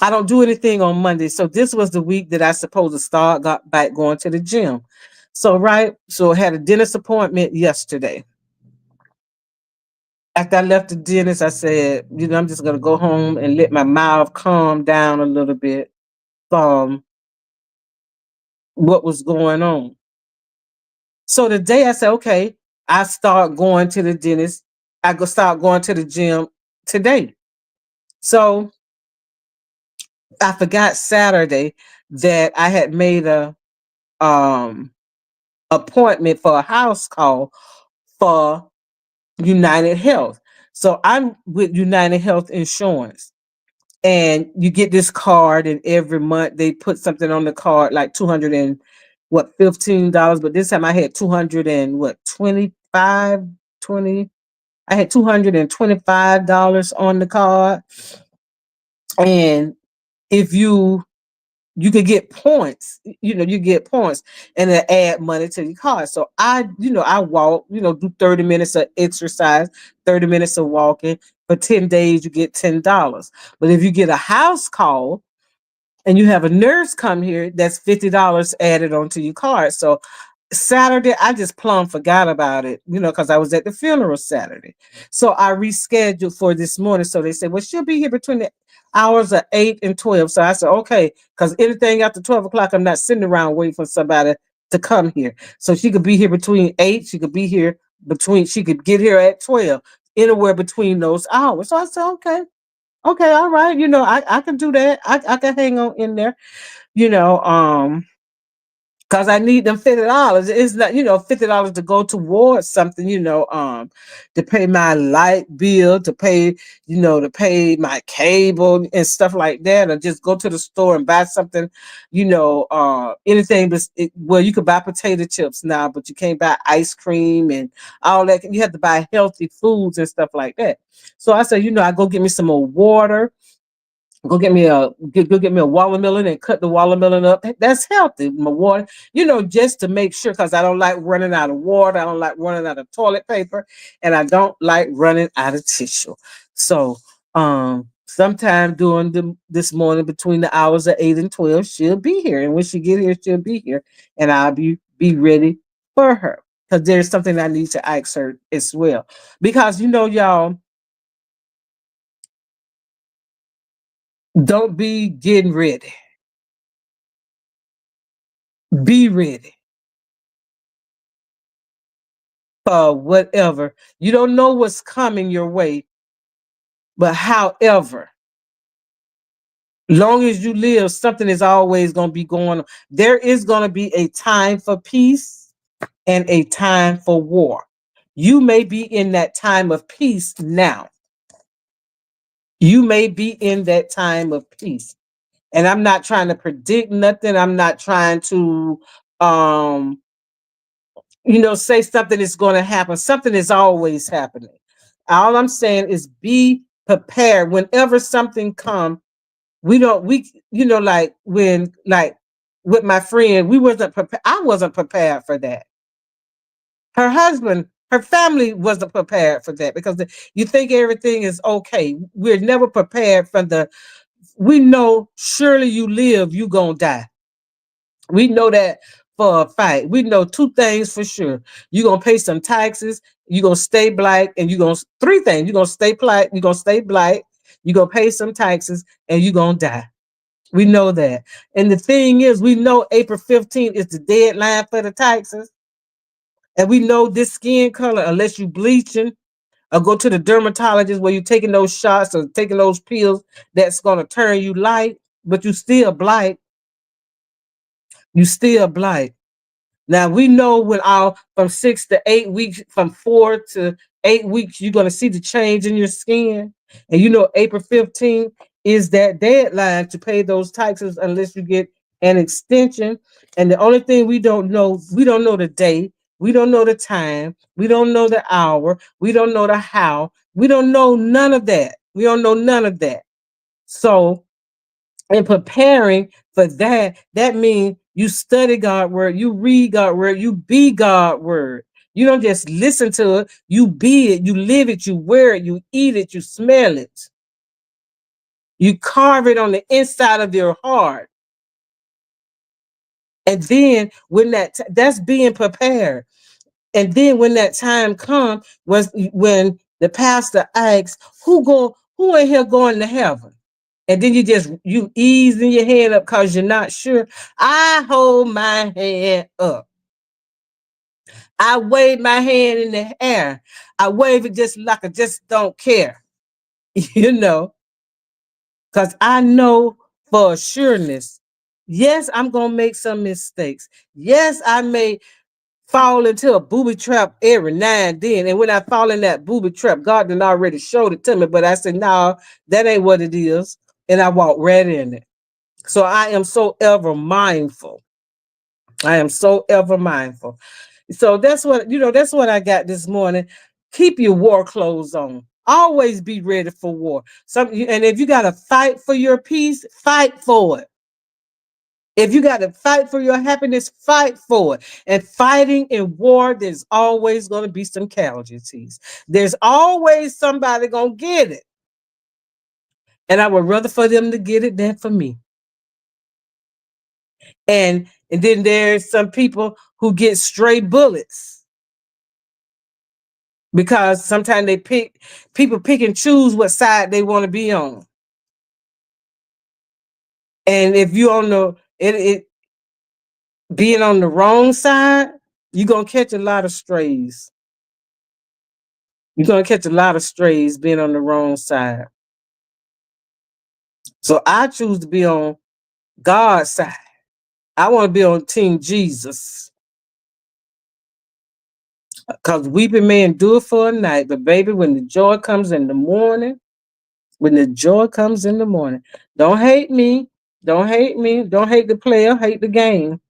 S1: I don't do anything on Monday. So this was the week that I supposed to start, got back going to the gym. So, right. So I had a dentist appointment yesterday. After I left the dentist, I said, I'm just gonna go home and let my mouth calm down a little bit from what was going on. So today I said, okay, I start going to the dentist. I go start going to the gym today. So I forgot Saturday that I had made a um appointment for a house call for United Health. So I'm with United Health Insurance. And you get this card, and every month they put something on the card like 200 and what $15. But this time I had 200 and what 25, 20. I had $225 on the card. And if you could get points, you get points and then add money to your card. So I walk, do 30 minutes of exercise, 30 minutes of walking. For 10 days, you get $10. But if you get a house call and you have a nurse come here, that's $50 added onto your card. So Saturday, I just plumb forgot about it, because I was at the funeral Saturday. So I rescheduled for this morning. So they said, well, she'll be here between the hours of 8 and 12. So I said, okay, because anything after 12 o'clock, I'm not sitting around waiting for somebody to come here. So she could be here between 8. She could be here she could get here at 12, anywhere between those hours. So I said, okay, all right. I can do that. I can hang on in there, you know, um, because I need them $50. It's not, $50 to go towards something, to pay my light bill, to pay, to pay my cable and stuff like that, or just go to the store and buy something, anything. But well, you could buy potato chips now, but you can't buy ice cream and all that. You have to buy healthy foods and stuff like that. So I said, I go get me some more water. Go get me a watermelon and cut the watermelon up. That's healthy. My water, just to make sure, because I don't like running out of water. I don't like running out of toilet paper, and I don't like running out of tissue. So, sometime during this morning between the hours of 8 and 12, she'll be here, and when she get here, she'll be here, and I'll be ready for her. because there's something I need to ask her as well. Because y'all, don't be getting ready. Be ready for whatever. You don't know what's coming your way, but however, long as you live, something is always going to be going on. There is going to be a time for peace and a time for war. You may be in that time of peace now. You may be in that time of peace. And I'm not trying to predict nothing. I'm not trying to um say something is going to happen. Something is always happening. All I'm saying is be prepared whenever something comes. Like when, like with my friend, we wasn't prepared. I wasn't prepared for that. Her husband, her family wasn't prepared for that, because you think everything is okay. We're never prepared for we know surely you live, you gonna die. We know that for a fact. We know two things for sure. You're gonna pay some taxes, you're gonna stay black, and you're gonna three things. You're gonna stay black, you're gonna pay some taxes, and you're gonna die. We know that. And the thing is, we know April 15th is the deadline for the taxes. And we know this skin color, unless you bleaching or go to the dermatologist where you're taking those shots or taking those pills, that's gonna turn you light, but you still black. You still black. Now we know when from 6 to 8 weeks, from 4 to 8 weeks, you're gonna see the change in your skin. And April 15th is that deadline to pay those taxes unless you get an extension. And the only thing we don't know the day, we don't know the time, we don't know the hour, we don't know the how, we don't know none of that. We don't know none of that. So and preparing for that, that means you study God's word, you read God's word, you be God's word. You don't just listen to it, you be it, you live it, you wear it, you eat it, you smell it. You carve it on the inside of your heart. And then when that's being prepared. And then when that time comes, was when the pastor asks, who in here going to heaven? And then you easing your head up because you're not sure. I hold my hand up. I wave my hand in the air. I wave it just like I just don't care, because I know for sureness. Yes, I'm going to make some mistakes. Yes, I may fall into a booby trap every now and then. And when I fall in that booby trap, God done already showed it to me. But I said, no, that ain't what it is. And I walk right in it. So I am so ever mindful. I am so ever mindful. So that's what I got this morning. Keep your war clothes on. Always be ready for war. And if you got to fight for your peace, fight for it. If you got to fight for your happiness, fight for it. And fighting in war, there's always going to be some casualties. There's always somebody going to get it. And I would rather for them to get it than for me. And then there's some people who get stray bullets, because sometimes people pick and choose what side they want to be on. And if you on it being on the wrong side, you're gonna catch a lot of strays. You're gonna catch a lot of strays being on the wrong side. So I choose to be on God's side. I want to be on Team Jesus. Because weeping may endure for a night, but baby, when the joy comes in the morning, don't hate me. Don't hate me. Don't hate the player. Hate the game.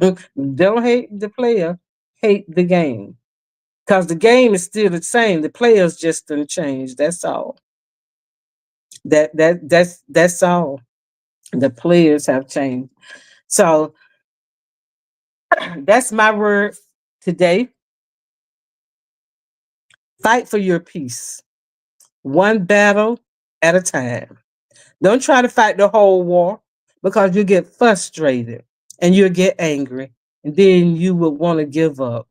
S1: Don't hate the player. Hate the game. Because the game is still the same. The players just didn't change. That's all. That's all. The players have changed. So that's my word today. Fight for your peace. One battle at a time. Don't try to fight the whole war, because you get frustrated and you'll get angry, and then you will want to give up.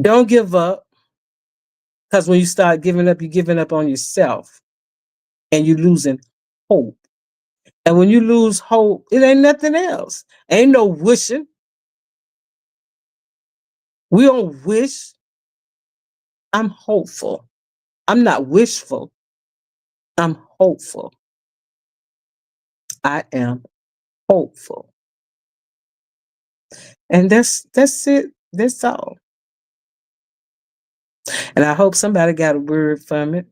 S1: Don't give up, because when you start giving up, you're giving up on yourself and you're losing hope. And when you lose hope, it ain't nothing else. Ain't no wishing. We don't wish. I'm hopeful. I'm not wishful. I'm hopeful. I am hopeful. And that's it. That's all. And I hope somebody got a word from it.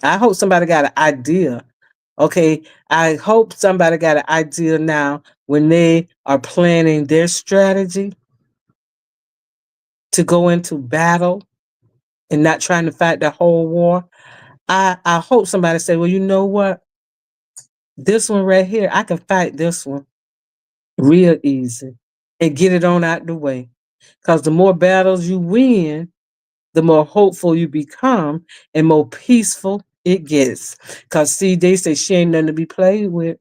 S1: I hope somebody got an idea. Okay. I hope somebody got an idea now when they are planning their strategy to go into battle and not trying to fight the whole war. I hope somebody say, well, you know what? This one right here, I can fight this one real easy and get it on out the way. Because the more battles you win, the more hopeful you become and more peaceful it gets. Because see, they say she ain't nothing to be played with.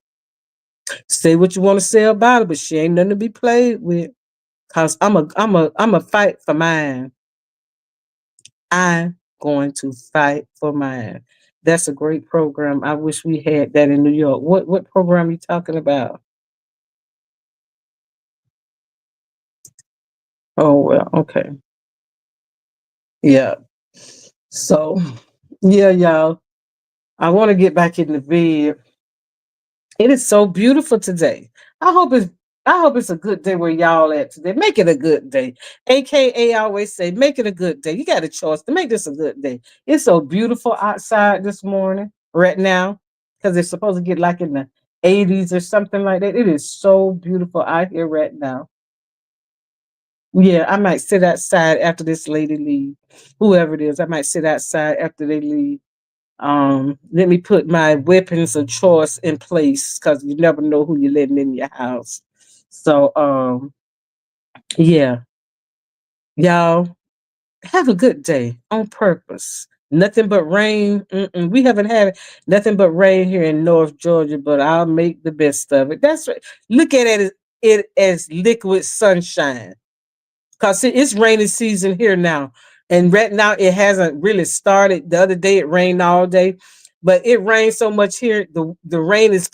S1: Say what you want to say about it, but she ain't nothing to be played with. Cause I'm a fight for mine. I'm going to fight for mine. That's a great program. I wish we had that in New York. What program are you talking about? Oh well, okay. Yeah. So yeah, y'all. I want to get back in the bed. It is so beautiful today. I hope it's I hope it's a good day where y'all at today. Make it a good day. AKA I always say, make it a good day. You got a choice to make this a good day. It's so beautiful outside this morning, right now, because it's supposed to get like in the 80s or something like that. It is so beautiful out here right now. Yeah, I might sit outside after this lady leave. Whoever it is, I might sit outside after they leave. Let me put my weapons of choice in place because you never know who you're letting in your house. So yeah, y'all have a good day on purpose. Nothing but rain. Mm-mm. We haven't had nothing but rain here in North Georgia, but I'll make the best of it. That's right. Look at it as liquid sunshine. Cause see, it's rainy season here now, and right now it hasn't really started. The other day it rained all day, but it rained so much here. The rain is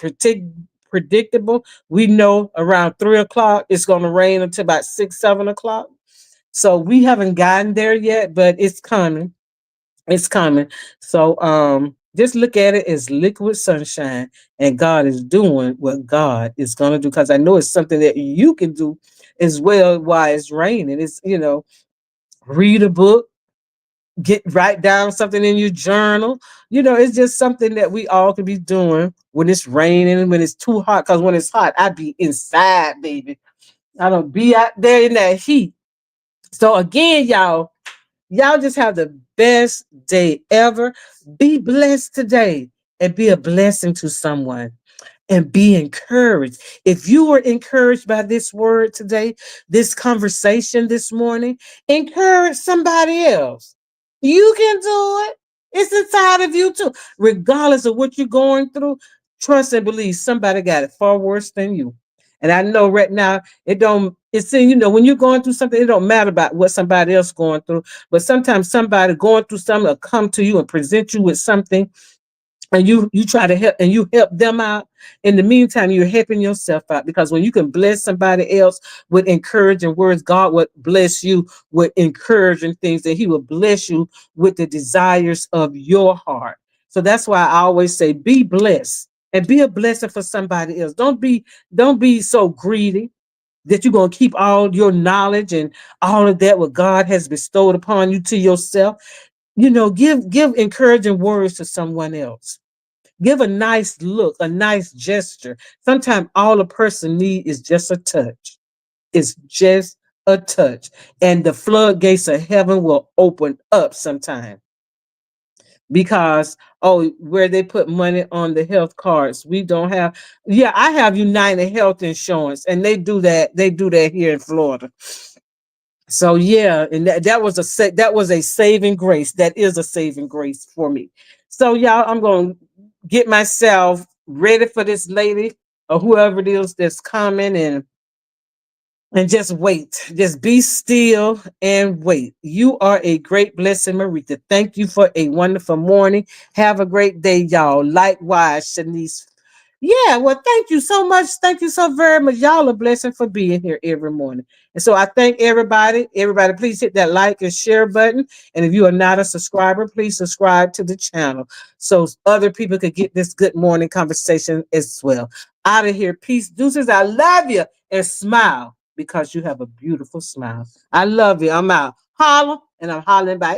S1: predictable. We know around 3 o'clock it's going to rain until about 6, 7 o'clock. So we haven't gotten there yet, but it's coming. It's coming. So just look at it as liquid sunshine, and God is doing what God is going to do. Because I know it's something that you can do as well while it's raining. It's read a book, get write down something in your journal. It's just something that we all can be doing when it's raining, when it's too hot. Because when it's hot, I be inside, baby. I don't be out there in that heat. So again, y'all just have the best day ever. Be blessed today and be a blessing to someone and be encouraged. If you were encouraged by this word today, this conversation this morning, encourage somebody else. You can do it. It's inside of you too. Regardless of what you're going through, trust and believe somebody got it far worse than you. And I know right now it's in, when you're going through something, it don't matter about what somebody else going through. But sometimes somebody going through something will come to you and present you with something, and you try to help and you help them out. In the meantime, you're helping yourself out, because when you can bless somebody else with encouraging words, God would bless you with encouraging things, that he will bless you with the desires of your heart. So that's why I always say, be blessed and be a blessing for somebody else. Don't be so greedy that you're going to keep all your knowledge and all of that what God has bestowed upon you to yourself. Give encouraging words to someone else. Give a nice look, a nice gesture. Sometimes all a person need is just a touch. It's just a touch, and the floodgates of heaven will open up sometime. Because where they put money on the health cards, we don't have. Yeah, I have United Health Insurance, and they do that here in Florida. So yeah, and that was a saving grace. That is a saving grace for me. So y'all, I'm gonna get myself ready for this lady or whoever it is that's coming, and and just wait. Just be still and wait. You are a great blessing, Marita. Thank you for a wonderful morning. Have a great day, y'all. Likewise, Shanice. Yeah, well, thank you so much. Thank you so very much. Y'all a blessing for being here every morning. And so I thank everybody. Everybody, please hit that like and share button. And if you are not a subscriber, please subscribe to the channel so other people could get this good morning conversation as well. Out of here. Peace. Deuces. I love you. And smile because you have a beautiful smile. I love you. I'm out. Holla, and I'm hollering back.